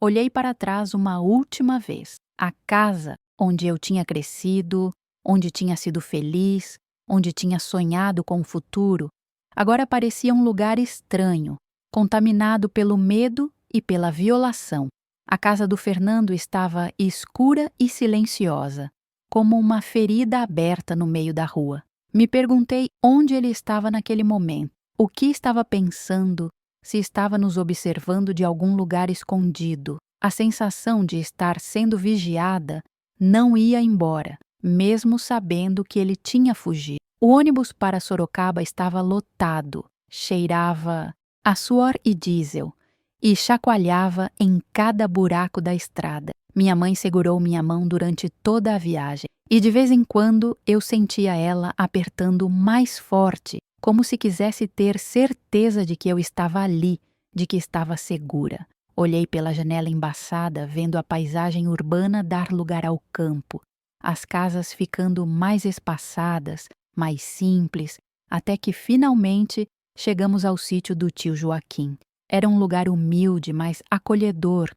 olhei para trás uma última vez. A casa onde eu tinha crescido, onde tinha sido feliz, onde tinha sonhado com o futuro, agora parecia um lugar estranho, contaminado pelo medo e pela violação. A casa do Fernando estava escura e silenciosa, como uma ferida aberta no meio da rua. Me perguntei onde ele estava naquele momento, o que estava pensando, se estava nos observando de algum lugar escondido. A sensação de estar sendo vigiada não ia embora, mesmo sabendo que ele tinha fugido. O ônibus para Sorocaba estava lotado, cheirava a suor e diesel e chacoalhava em cada buraco da estrada. Minha mãe segurou minha mão durante toda a viagem e de vez em quando eu sentia ela apertando mais forte, como se quisesse ter certeza de que eu estava ali, de que estava segura. Olhei pela janela embaçada, vendo a paisagem urbana dar lugar ao campo, as casas ficando mais espaçadas, mais simples, até que finalmente chegamos ao sítio do tio Joaquim. Era um lugar humilde, mas acolhedor,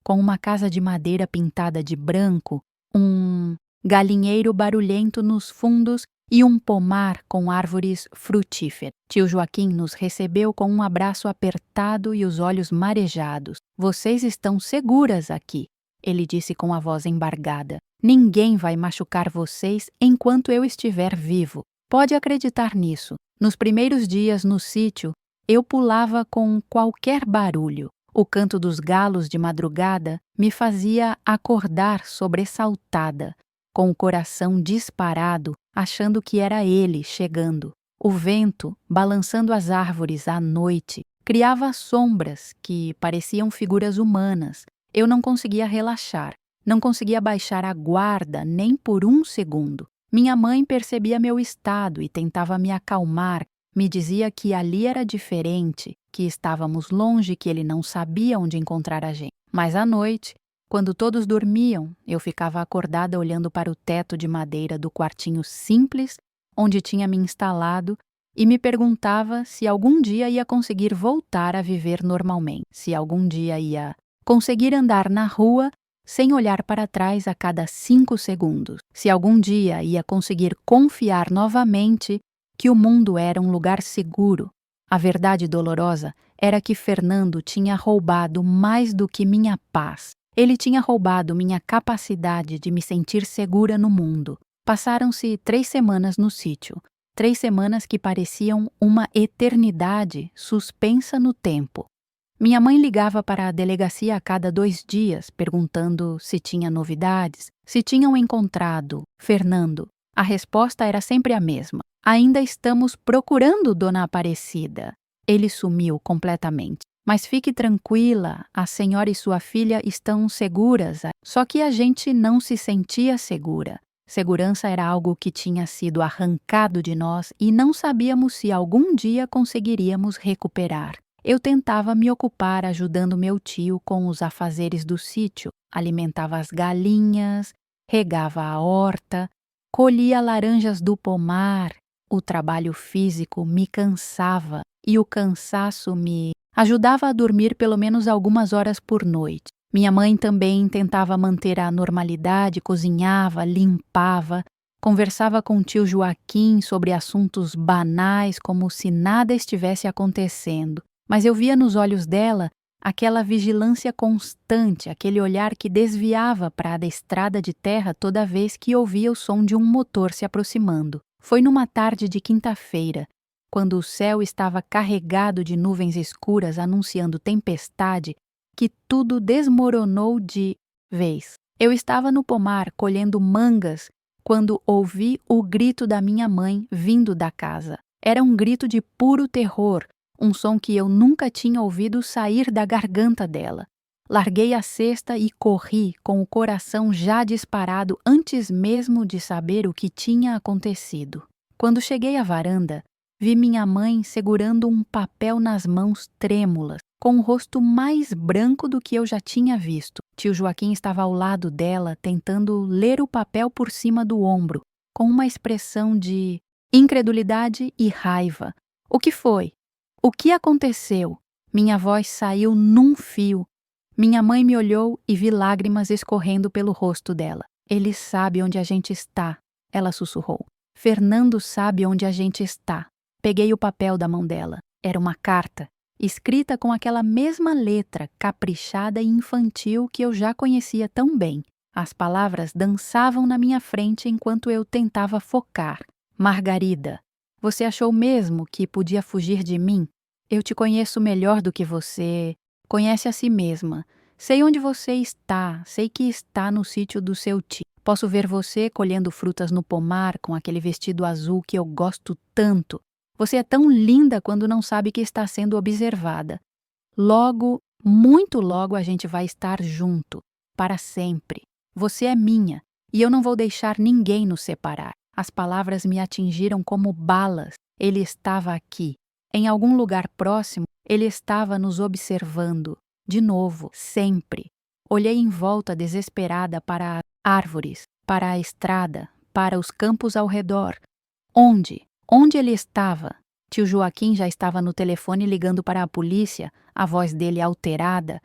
com uma casa de madeira pintada de branco, um galinheiro barulhento nos fundos e um pomar com árvores frutíferas. Tio Joaquim nos recebeu com um abraço apertado e os olhos marejados. "Vocês estão seguras aqui", ele disse com a voz embargada. "Ninguém vai machucar vocês enquanto eu estiver vivo. Pode acreditar nisso. Nos primeiros dias no sítio, eu pulava com qualquer barulho. O canto dos galos de madrugada me fazia acordar sobressaltada, com o coração disparado, achando que era ele chegando. O vento, balançando as árvores à noite, criava sombras que pareciam figuras humanas. Eu não conseguia relaxar, não conseguia baixar a guarda nem por um segundo. Minha mãe percebia meu estado e tentava me acalmar, me dizia que ali era diferente, que estávamos longe, que ele não sabia onde encontrar a gente. Mas à noite, quando todos dormiam, eu ficava acordada olhando para o teto de madeira do quartinho simples onde tinha me instalado e me perguntava se algum dia ia conseguir voltar a viver normalmente, se algum dia ia conseguir andar na rua sem olhar para trás a cada 5 segundos, se algum dia ia conseguir confiar novamente que o mundo era um lugar seguro. A verdade dolorosa era que Fernando tinha roubado mais do que minha paz. Ele tinha roubado minha capacidade de me sentir segura no mundo. Passaram-se 3 semanas no sítio, 3 semanas que pareciam uma eternidade suspensa no tempo. Minha mãe ligava para a delegacia a cada 2 dias, perguntando se tinha novidades, se tinham encontrado Fernando. A resposta era sempre a mesma: "Ainda estamos procurando Dona Aparecida." Ele sumiu completamente. "Mas fique tranquila, a senhora e sua filha estão seguras." Só que a gente não se sentia segura. Segurança era algo que tinha sido arrancado de nós e não sabíamos se algum dia conseguiríamos recuperar. Eu tentava me ocupar ajudando meu tio com os afazeres do sítio, alimentava as galinhas, regava a horta, colhia laranjas do pomar. O trabalho físico me cansava e o cansaço me ajudava a dormir pelo menos algumas horas por noite. Minha mãe também tentava manter a normalidade, cozinhava, limpava, conversava com o tio Joaquim sobre assuntos banais como se nada estivesse acontecendo. Mas eu via nos olhos dela aquela vigilância constante, aquele olhar que desviava para a estrada de terra toda vez que ouvia o som de um motor se aproximando. Foi numa tarde de quinta-feira, quando o céu estava carregado de nuvens escuras anunciando tempestade, que tudo desmoronou de vez. Eu estava no pomar colhendo mangas quando ouvi o grito da minha mãe vindo da casa. Era um grito de puro terror, um som que eu nunca tinha ouvido sair da garganta dela. Larguei a cesta e corri com o coração já disparado antes mesmo de saber o que tinha acontecido. Quando cheguei à varanda, vi minha mãe segurando um papel nas mãos trêmulas, com o rosto mais branco do que eu já tinha visto. Tio Joaquim estava ao lado dela, tentando ler o papel por cima do ombro, com uma expressão de incredulidade e raiva. "O que foi? O que aconteceu?" Minha voz saiu num fio. Minha mãe me olhou e vi lágrimas escorrendo pelo rosto dela. "Ele sabe onde a gente está", ela sussurrou. "Fernando sabe onde a gente está." Peguei o papel da mão dela. Era uma carta, escrita com aquela mesma letra caprichada e infantil que eu já conhecia tão bem. As palavras dançavam na minha frente enquanto eu tentava focar, Margarida, você achou mesmo que podia fugir de mim? Eu te conheço melhor do que você conhece a si mesma. Sei onde você está, sei que está no sítio do seu tio. Posso ver você colhendo frutas no pomar com aquele vestido azul que eu gosto tanto. Você é tão linda quando não sabe que está sendo observada. Logo, muito logo, a gente vai estar junto, para sempre. Você é minha, e eu não vou deixar ninguém nos separar. As palavras me atingiram como balas. Ele estava aqui. Em algum lugar próximo, ele estava nos observando. De novo, sempre. Olhei em volta desesperada para as árvores, para a estrada, para os campos ao redor. Onde? Onde ele estava? Tio Joaquim já estava no telefone ligando para a polícia, a voz dele alterada,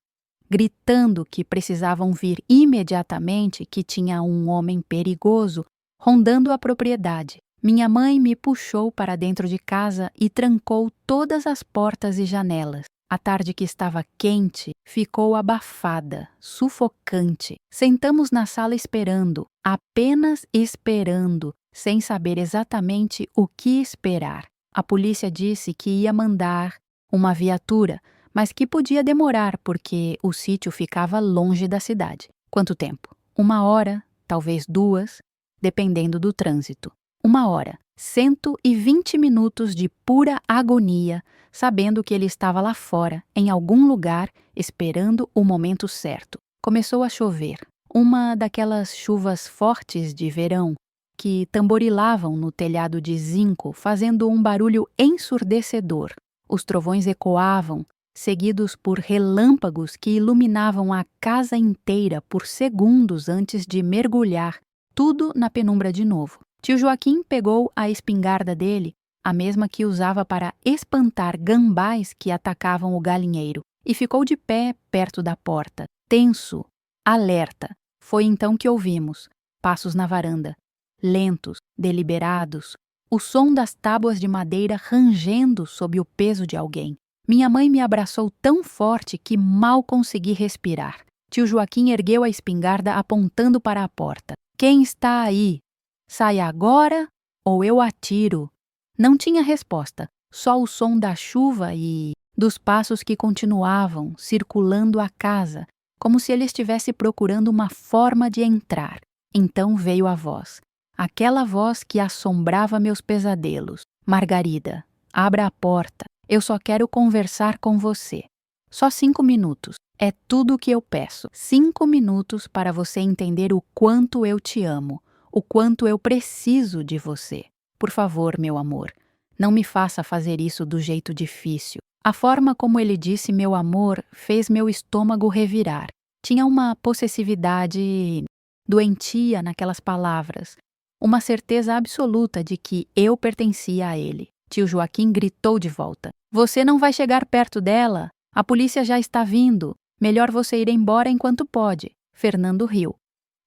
gritando que precisavam vir imediatamente, que tinha um homem perigoso rondando a propriedade. Minha mãe me puxou para dentro de casa e trancou todas as portas e janelas. A tarde, que estava quente, ficou abafada, sufocante. Sentamos na sala esperando, apenas esperando, sem saber exatamente o que esperar. A polícia disse que ia mandar uma viatura, mas que podia demorar porque o sítio ficava longe da cidade. Quanto tempo? 1 hora, talvez 2, dependendo do trânsito. 1 hora, 120 minutos de pura agonia, sabendo que ele estava lá fora, em algum lugar, esperando o momento certo. Começou a chover. Uma daquelas chuvas fortes de verão que tamborilavam no telhado de zinco, fazendo um barulho ensurdecedor. Os trovões ecoavam, seguidos por relâmpagos que iluminavam a casa inteira por segundos antes de mergulhar, tudo na penumbra de novo. Tio Joaquim pegou a espingarda dele, a mesma que usava para espantar gambás que atacavam o galinheiro, e ficou de pé perto da porta, tenso, alerta. Foi então que ouvimos passos na varanda, lentos, deliberados, o som das tábuas de madeira rangendo sob o peso de alguém. Minha mãe me abraçou tão forte que mal consegui respirar. Tio Joaquim ergueu a espingarda apontando para a porta. Quem está aí? Saia agora ou eu atiro. Não tinha resposta, só o som da chuva e dos passos que continuavam circulando a casa, como se ele estivesse procurando uma forma de entrar. Então veio a voz. Aquela voz que assombrava meus pesadelos. Margarida, abra a porta. Eu só quero conversar com você. Só 5 minutos. É tudo o que eu peço. 5 minutos para você entender o quanto eu te amo, o quanto eu preciso de você. Por favor, meu amor, não me faça fazer isso do jeito difícil. A forma como ele disse meu amor fez meu estômago revirar. Tinha uma possessividade doentia naquelas palavras. Uma certeza absoluta de que eu pertencia a ele. Tio Joaquim gritou de volta. Você não vai chegar perto dela. A polícia já está vindo. Melhor você ir embora enquanto pode. Fernando riu.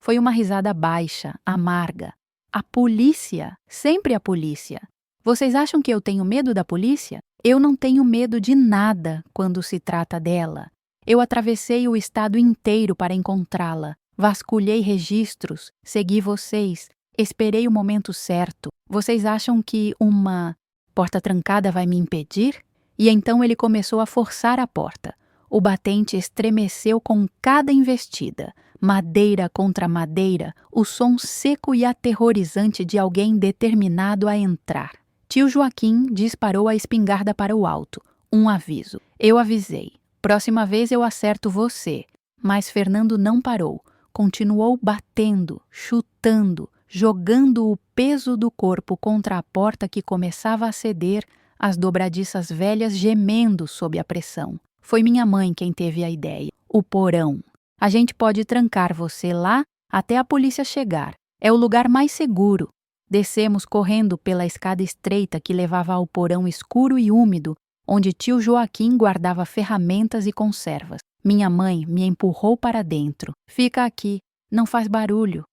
Foi uma risada baixa, amarga. A polícia? Sempre a polícia. Vocês acham que eu tenho medo da polícia? Eu não tenho medo de nada quando se trata dela. Eu atravessei o estado inteiro para encontrá-la. Vasculhei registros, segui vocês. Esperei o momento certo. Vocês acham que uma porta trancada vai me impedir? E então ele começou a forçar a porta. O batente estremeceu com cada investida. Madeira contra madeira, o som seco e aterrorizante de alguém determinado a entrar. Tio Joaquim disparou a espingarda para o alto. Um aviso. Eu avisei. Próxima vez eu acerto você. Mas Fernando não parou. Continuou batendo, chutando, jogando o peso do corpo contra a porta que começava a ceder, as dobradiças velhas gemendo sob a pressão. Foi minha mãe quem teve a ideia. O porão. A gente pode trancar você lá até a polícia chegar. É o lugar mais seguro. Descemos correndo pela escada estreita que levava ao porão escuro e úmido, onde tio Joaquim guardava ferramentas e conservas. Minha mãe me empurrou para dentro. Fica aqui. Não faz barulho.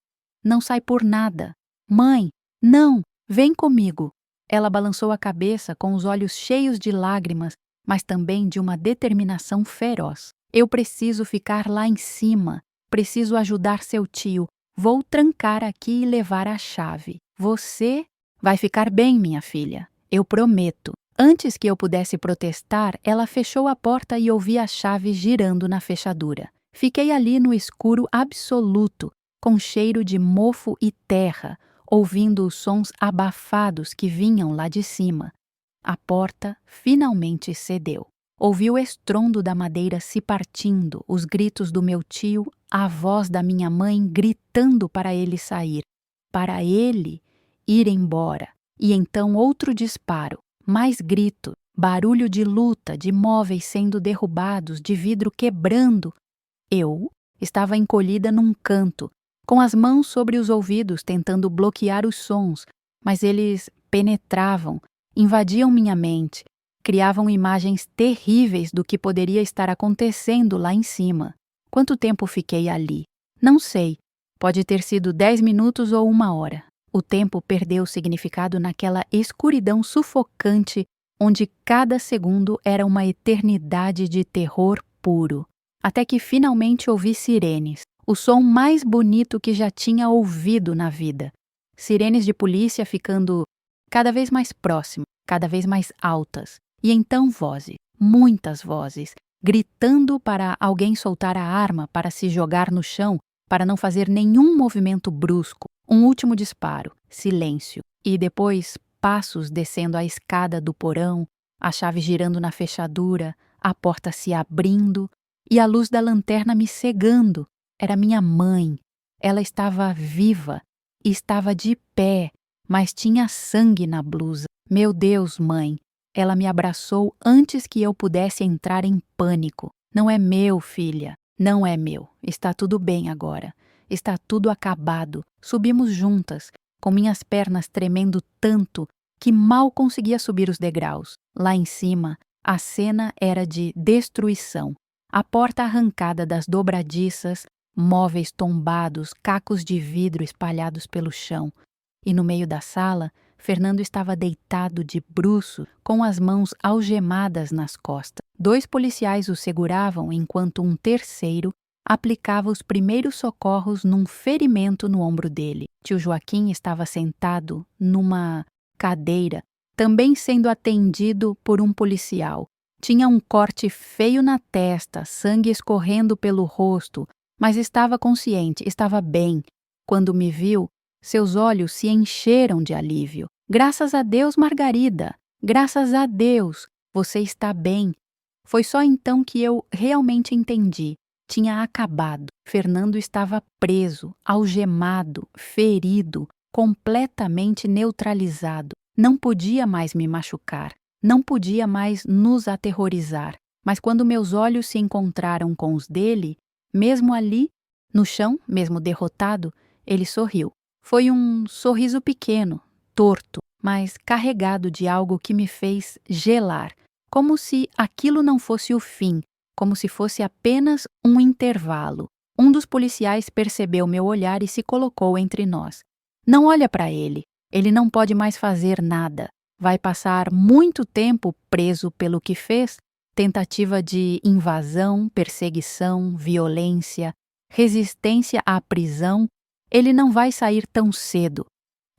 Não sai por nada. Mãe, não, vem comigo. Ela balançou a cabeça com os olhos cheios de lágrimas, mas também de uma determinação feroz. Eu preciso ficar lá em cima. Preciso ajudar seu tio. Vou trancar aqui e levar a chave. Você Vai ficar bem, minha filha. Eu prometo. Antes que eu pudesse protestar, ela fechou a porta e ouvi a chave girando na fechadura. Fiquei ali no escuro absoluto, com cheiro de mofo e terra, ouvindo os sons abafados que vinham lá de cima. A porta finalmente cedeu. Ouvi o estrondo da madeira se partindo, os gritos do meu tio, a voz da minha mãe gritando para ele sair, para ele ir embora. E então outro disparo, mais grito, barulho de luta, de móveis sendo derrubados, de vidro quebrando. Eu estava encolhida num canto, com as mãos sobre os ouvidos tentando bloquear os sons, mas eles penetravam, invadiam minha mente, criavam imagens terríveis do que poderia estar acontecendo lá em cima. Quanto tempo fiquei ali? Não sei. Pode ter sido 10 minutos ou 1 hora. O tempo perdeu significado naquela escuridão sufocante onde cada segundo era uma eternidade de terror puro. Até que finalmente ouvi sirenes, o som mais bonito que já tinha ouvido na vida. Sirenes de polícia ficando cada vez mais próximas, cada vez mais altas. E então vozes, muitas vozes, gritando para alguém soltar a arma, para se jogar no chão, para não fazer nenhum movimento brusco. Um último disparo, silêncio. E depois passos descendo a escada do porão, a chave girando na fechadura, a porta se abrindo e a luz da lanterna me cegando. Era minha mãe. Ela estava viva, estava de pé, mas tinha sangue na blusa. Meu Deus, mãe! Ela me abraçou antes que eu pudesse entrar em pânico. Não é meu, filha. Não é meu. Está tudo bem agora. Está tudo acabado. Subimos juntas, com minhas pernas tremendo tanto que mal conseguia subir os degraus. Lá em cima, a cena era de destruição. A porta arrancada das dobradiças, móveis tombados, cacos de vidro espalhados pelo chão. E no meio da sala, Fernando estava deitado de bruços, com as mãos algemadas nas costas. 2 policiais o seguravam enquanto um terceiro aplicava os primeiros socorros num ferimento no ombro dele. Tio Joaquim estava sentado numa cadeira, também sendo atendido por um policial. Tinha um corte feio na testa, sangue escorrendo pelo rosto, mas estava consciente, estava bem. Quando me viu, seus olhos se encheram de alívio. Graças a Deus, Margarida! Graças a Deus! Você está bem. Foi só então que eu realmente entendi. Tinha acabado. Fernando estava preso, algemado, ferido, completamente neutralizado. Não podia mais me machucar. Não podia mais nos aterrorizar. Mas quando meus olhos se encontraram com os dele, mesmo ali, no chão, mesmo derrotado, ele sorriu. Foi um sorriso pequeno, torto, mas carregado de algo que me fez gelar, como se aquilo não fosse o fim, como se fosse apenas um intervalo. Um dos policiais percebeu meu olhar e se colocou entre nós. Não olha para ele. Ele não pode mais fazer nada. Vai passar muito tempo preso pelo que fez, tentativa de invasão, perseguição, violência, resistência à prisão. Ele não vai sair tão cedo.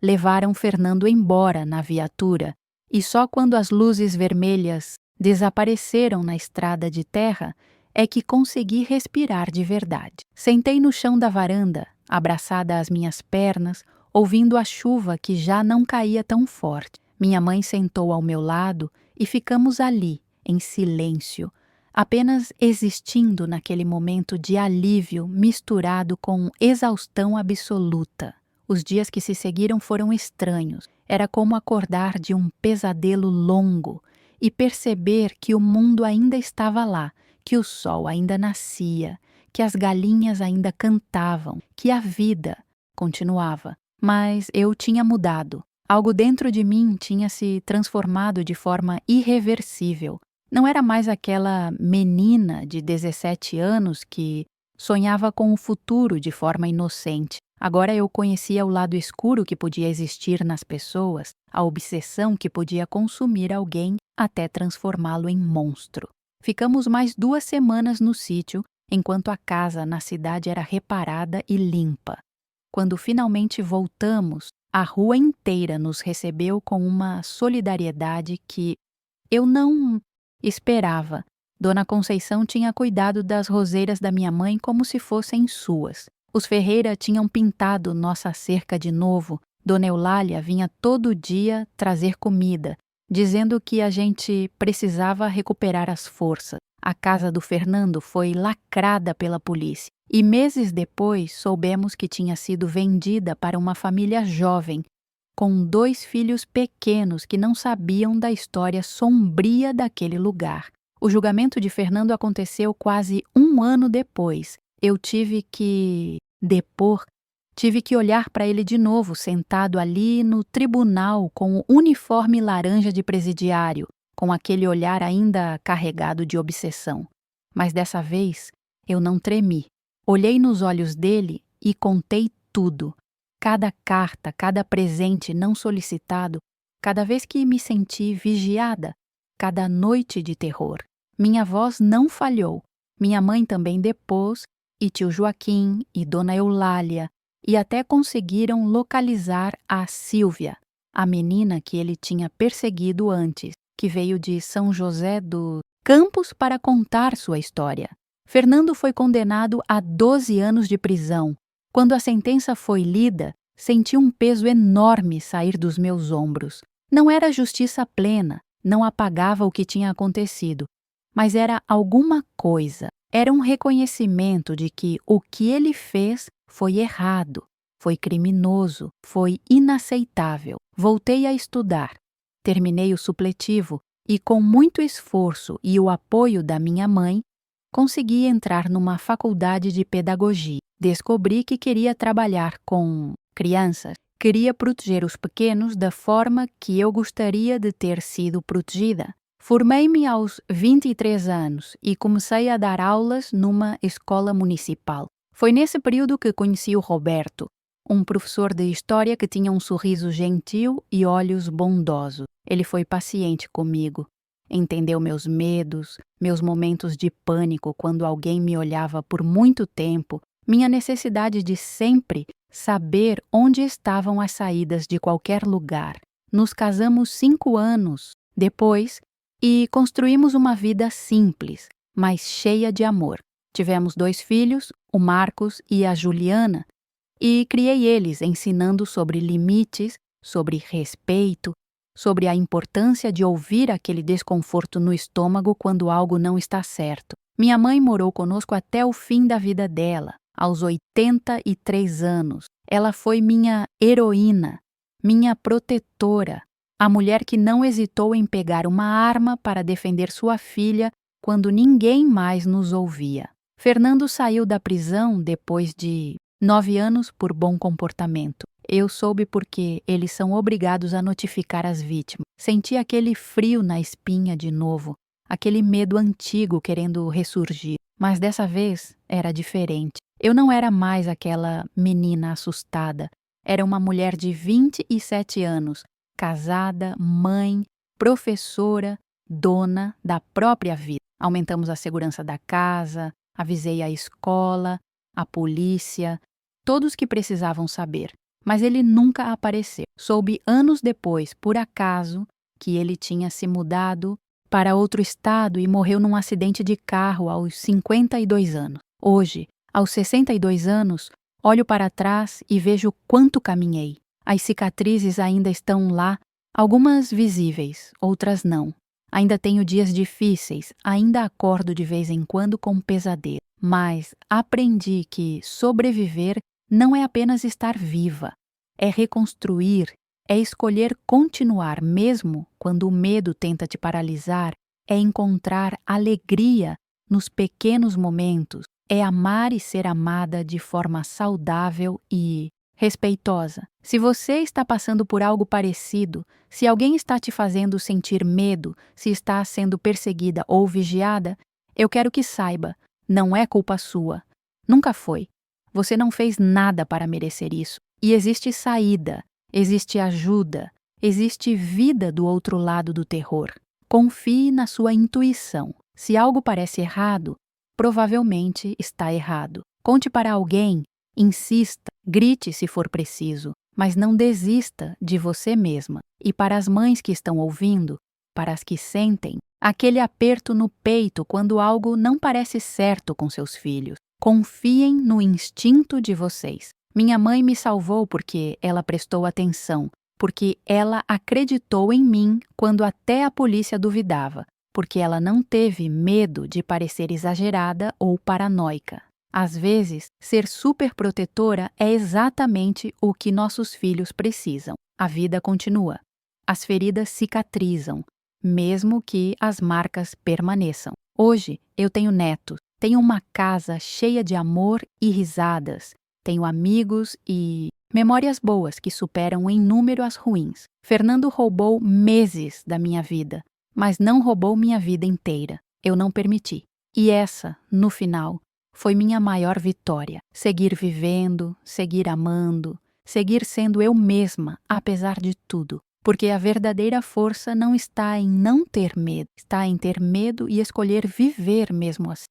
Levaram Fernando embora na viatura e só quando as luzes vermelhas desapareceram na estrada de terra é que consegui respirar de verdade. Sentei no chão da varanda, abraçada às minhas pernas, ouvindo a chuva que já não caía tão forte. Minha mãe sentou ao meu lado e ficamos ali, em silêncio, apenas existindo naquele momento de alívio misturado com exaustão absoluta. Os dias que se seguiram foram estranhos. Era como acordar de um pesadelo longo e perceber que o mundo ainda estava lá, que o sol ainda nascia, que as galinhas ainda cantavam, que a vida continuava. Mas eu tinha mudado. Algo dentro de mim tinha se transformado de forma irreversível. Não era mais aquela menina de 17 anos que sonhava com o futuro de forma inocente. Agora eu conhecia o lado escuro que podia existir nas pessoas, a obsessão que podia consumir alguém até transformá-lo em monstro. Ficamos mais 2 semanas no sítio, enquanto a casa na cidade era reparada e limpa. Quando finalmente voltamos, A rua inteira nos recebeu com uma solidariedade que eu não esperava. Dona Conceição tinha cuidado das roseiras da minha mãe como se fossem suas. Os Ferreira tinham pintado nossa cerca de novo. Dona Eulália vinha todo dia trazer comida, dizendo que a gente precisava recuperar as forças. A casa do Fernando foi lacrada pela polícia e meses depois soubemos que tinha sido vendida para uma família jovem, com 2 filhos pequenos que não sabiam da história sombria daquele lugar. O julgamento de Fernando aconteceu quase 1 ano depois. Eu tive que depor, tive que olhar para ele de novo, sentado ali no tribunal com o uniforme laranja de presidiário, com aquele olhar ainda carregado de obsessão. Mas dessa vez eu não tremi. Olhei nos olhos dele e contei tudo. Cada carta, cada presente não solicitado, cada vez que me senti vigiada, cada noite de terror. Minha voz não falhou. Minha mãe também depôs, e tio Joaquim, e dona Eulália, e até conseguiram localizar a Sílvia, a menina que ele tinha perseguido antes, que veio de São José dos Campos para contar sua história. Fernando foi condenado a 12 anos de prisão. Quando a sentença foi lida, senti um peso enorme sair dos meus ombros. Não era justiça plena, não apagava o que tinha acontecido, mas era alguma coisa. Era um reconhecimento de que o que ele fez foi errado, foi criminoso, foi inaceitável. Voltei a estudar. Terminei o supletivo e, com muito esforço e o apoio da minha mãe, consegui entrar numa faculdade de pedagogia. Descobri que queria trabalhar com crianças. Queria proteger os pequenos da forma que eu gostaria de ter sido protegida. Formei-me aos 23 anos e comecei a dar aulas numa escola municipal. Foi nesse período que conheci o Roberto, um professor de história que tinha um sorriso gentil e olhos bondosos. Ele foi paciente comigo. Entendeu meus medos, meus momentos de pânico quando alguém me olhava por muito tempo, minha necessidade de sempre saber onde estavam as saídas de qualquer lugar. Nos casamos 5 anos depois e construímos uma vida simples, mas cheia de amor. Tivemos 2 filhos, o Marcos e a Juliana, e criei eles ensinando sobre limites, sobre respeito, sobre a importância de ouvir aquele desconforto no estômago quando algo não está certo. Minha mãe morou conosco até o fim da vida dela, aos 83 anos. Ela foi minha heroína, minha protetora, a mulher que não hesitou em pegar uma arma para defender sua filha quando ninguém mais nos ouvia. Fernando saiu da prisão depois de 9 anos por bom comportamento. Eu soube porque eles são obrigados a notificar as vítimas. Senti aquele frio na espinha de novo, aquele medo antigo querendo ressurgir. Mas dessa vez era diferente. Eu não era mais aquela menina assustada. Era uma mulher de 27 anos, casada, mãe, professora, dona da própria vida. Aumentamos a segurança da casa, avisei a escola, a polícia, todos que precisavam saber. Mas ele nunca apareceu. Soube anos depois, por acaso, que ele tinha se mudado para outro estado e morreu num acidente de carro aos 52 anos. Hoje, aos 62 anos, olho para trás e vejo quanto caminhei. As cicatrizes ainda estão lá, algumas visíveis, outras não. Ainda tenho dias difíceis, ainda acordo de vez em quando com pesadelo. Mas aprendi que sobreviver não é apenas estar viva, é reconstruir, é escolher continuar mesmo quando o medo tenta te paralisar, é encontrar alegria nos pequenos momentos, é amar e ser amada de forma saudável e respeitosa. Se você está passando por algo parecido, se alguém está te fazendo sentir medo, se está sendo perseguida ou vigiada, eu quero que saiba, não é culpa sua. Nunca foi. Você não fez nada para merecer isso. E existe saída, existe ajuda, existe vida do outro lado do terror. Confie na sua intuição. Se algo parece errado, provavelmente está errado. Conte para alguém, insista, grite se for preciso, Mas não desista de você mesma. E para as mães que estão ouvindo, para as que sentem aquele aperto no peito quando algo não parece certo com seus filhos, confiem no instinto de vocês. Minha mãe me salvou porque ela prestou atenção, porque ela acreditou em mim quando até a polícia duvidava, porque ela não teve medo de parecer exagerada ou paranoica. Às vezes, ser superprotetora é exatamente o que nossos filhos precisam. A vida continua. As feridas cicatrizam, mesmo que as marcas permaneçam. Hoje, eu tenho netos, tenho uma casa cheia de amor e risadas, tenho amigos e memórias boas que superam em número as ruins. Fernando roubou meses da minha vida, mas não roubou minha vida inteira. Eu não permiti. E essa, no final, foi minha maior vitória. Seguir vivendo, seguir amando, seguir sendo eu mesma, apesar de tudo. Porque a verdadeira força não está em não ter medo, está em ter medo e escolher viver mesmo assim.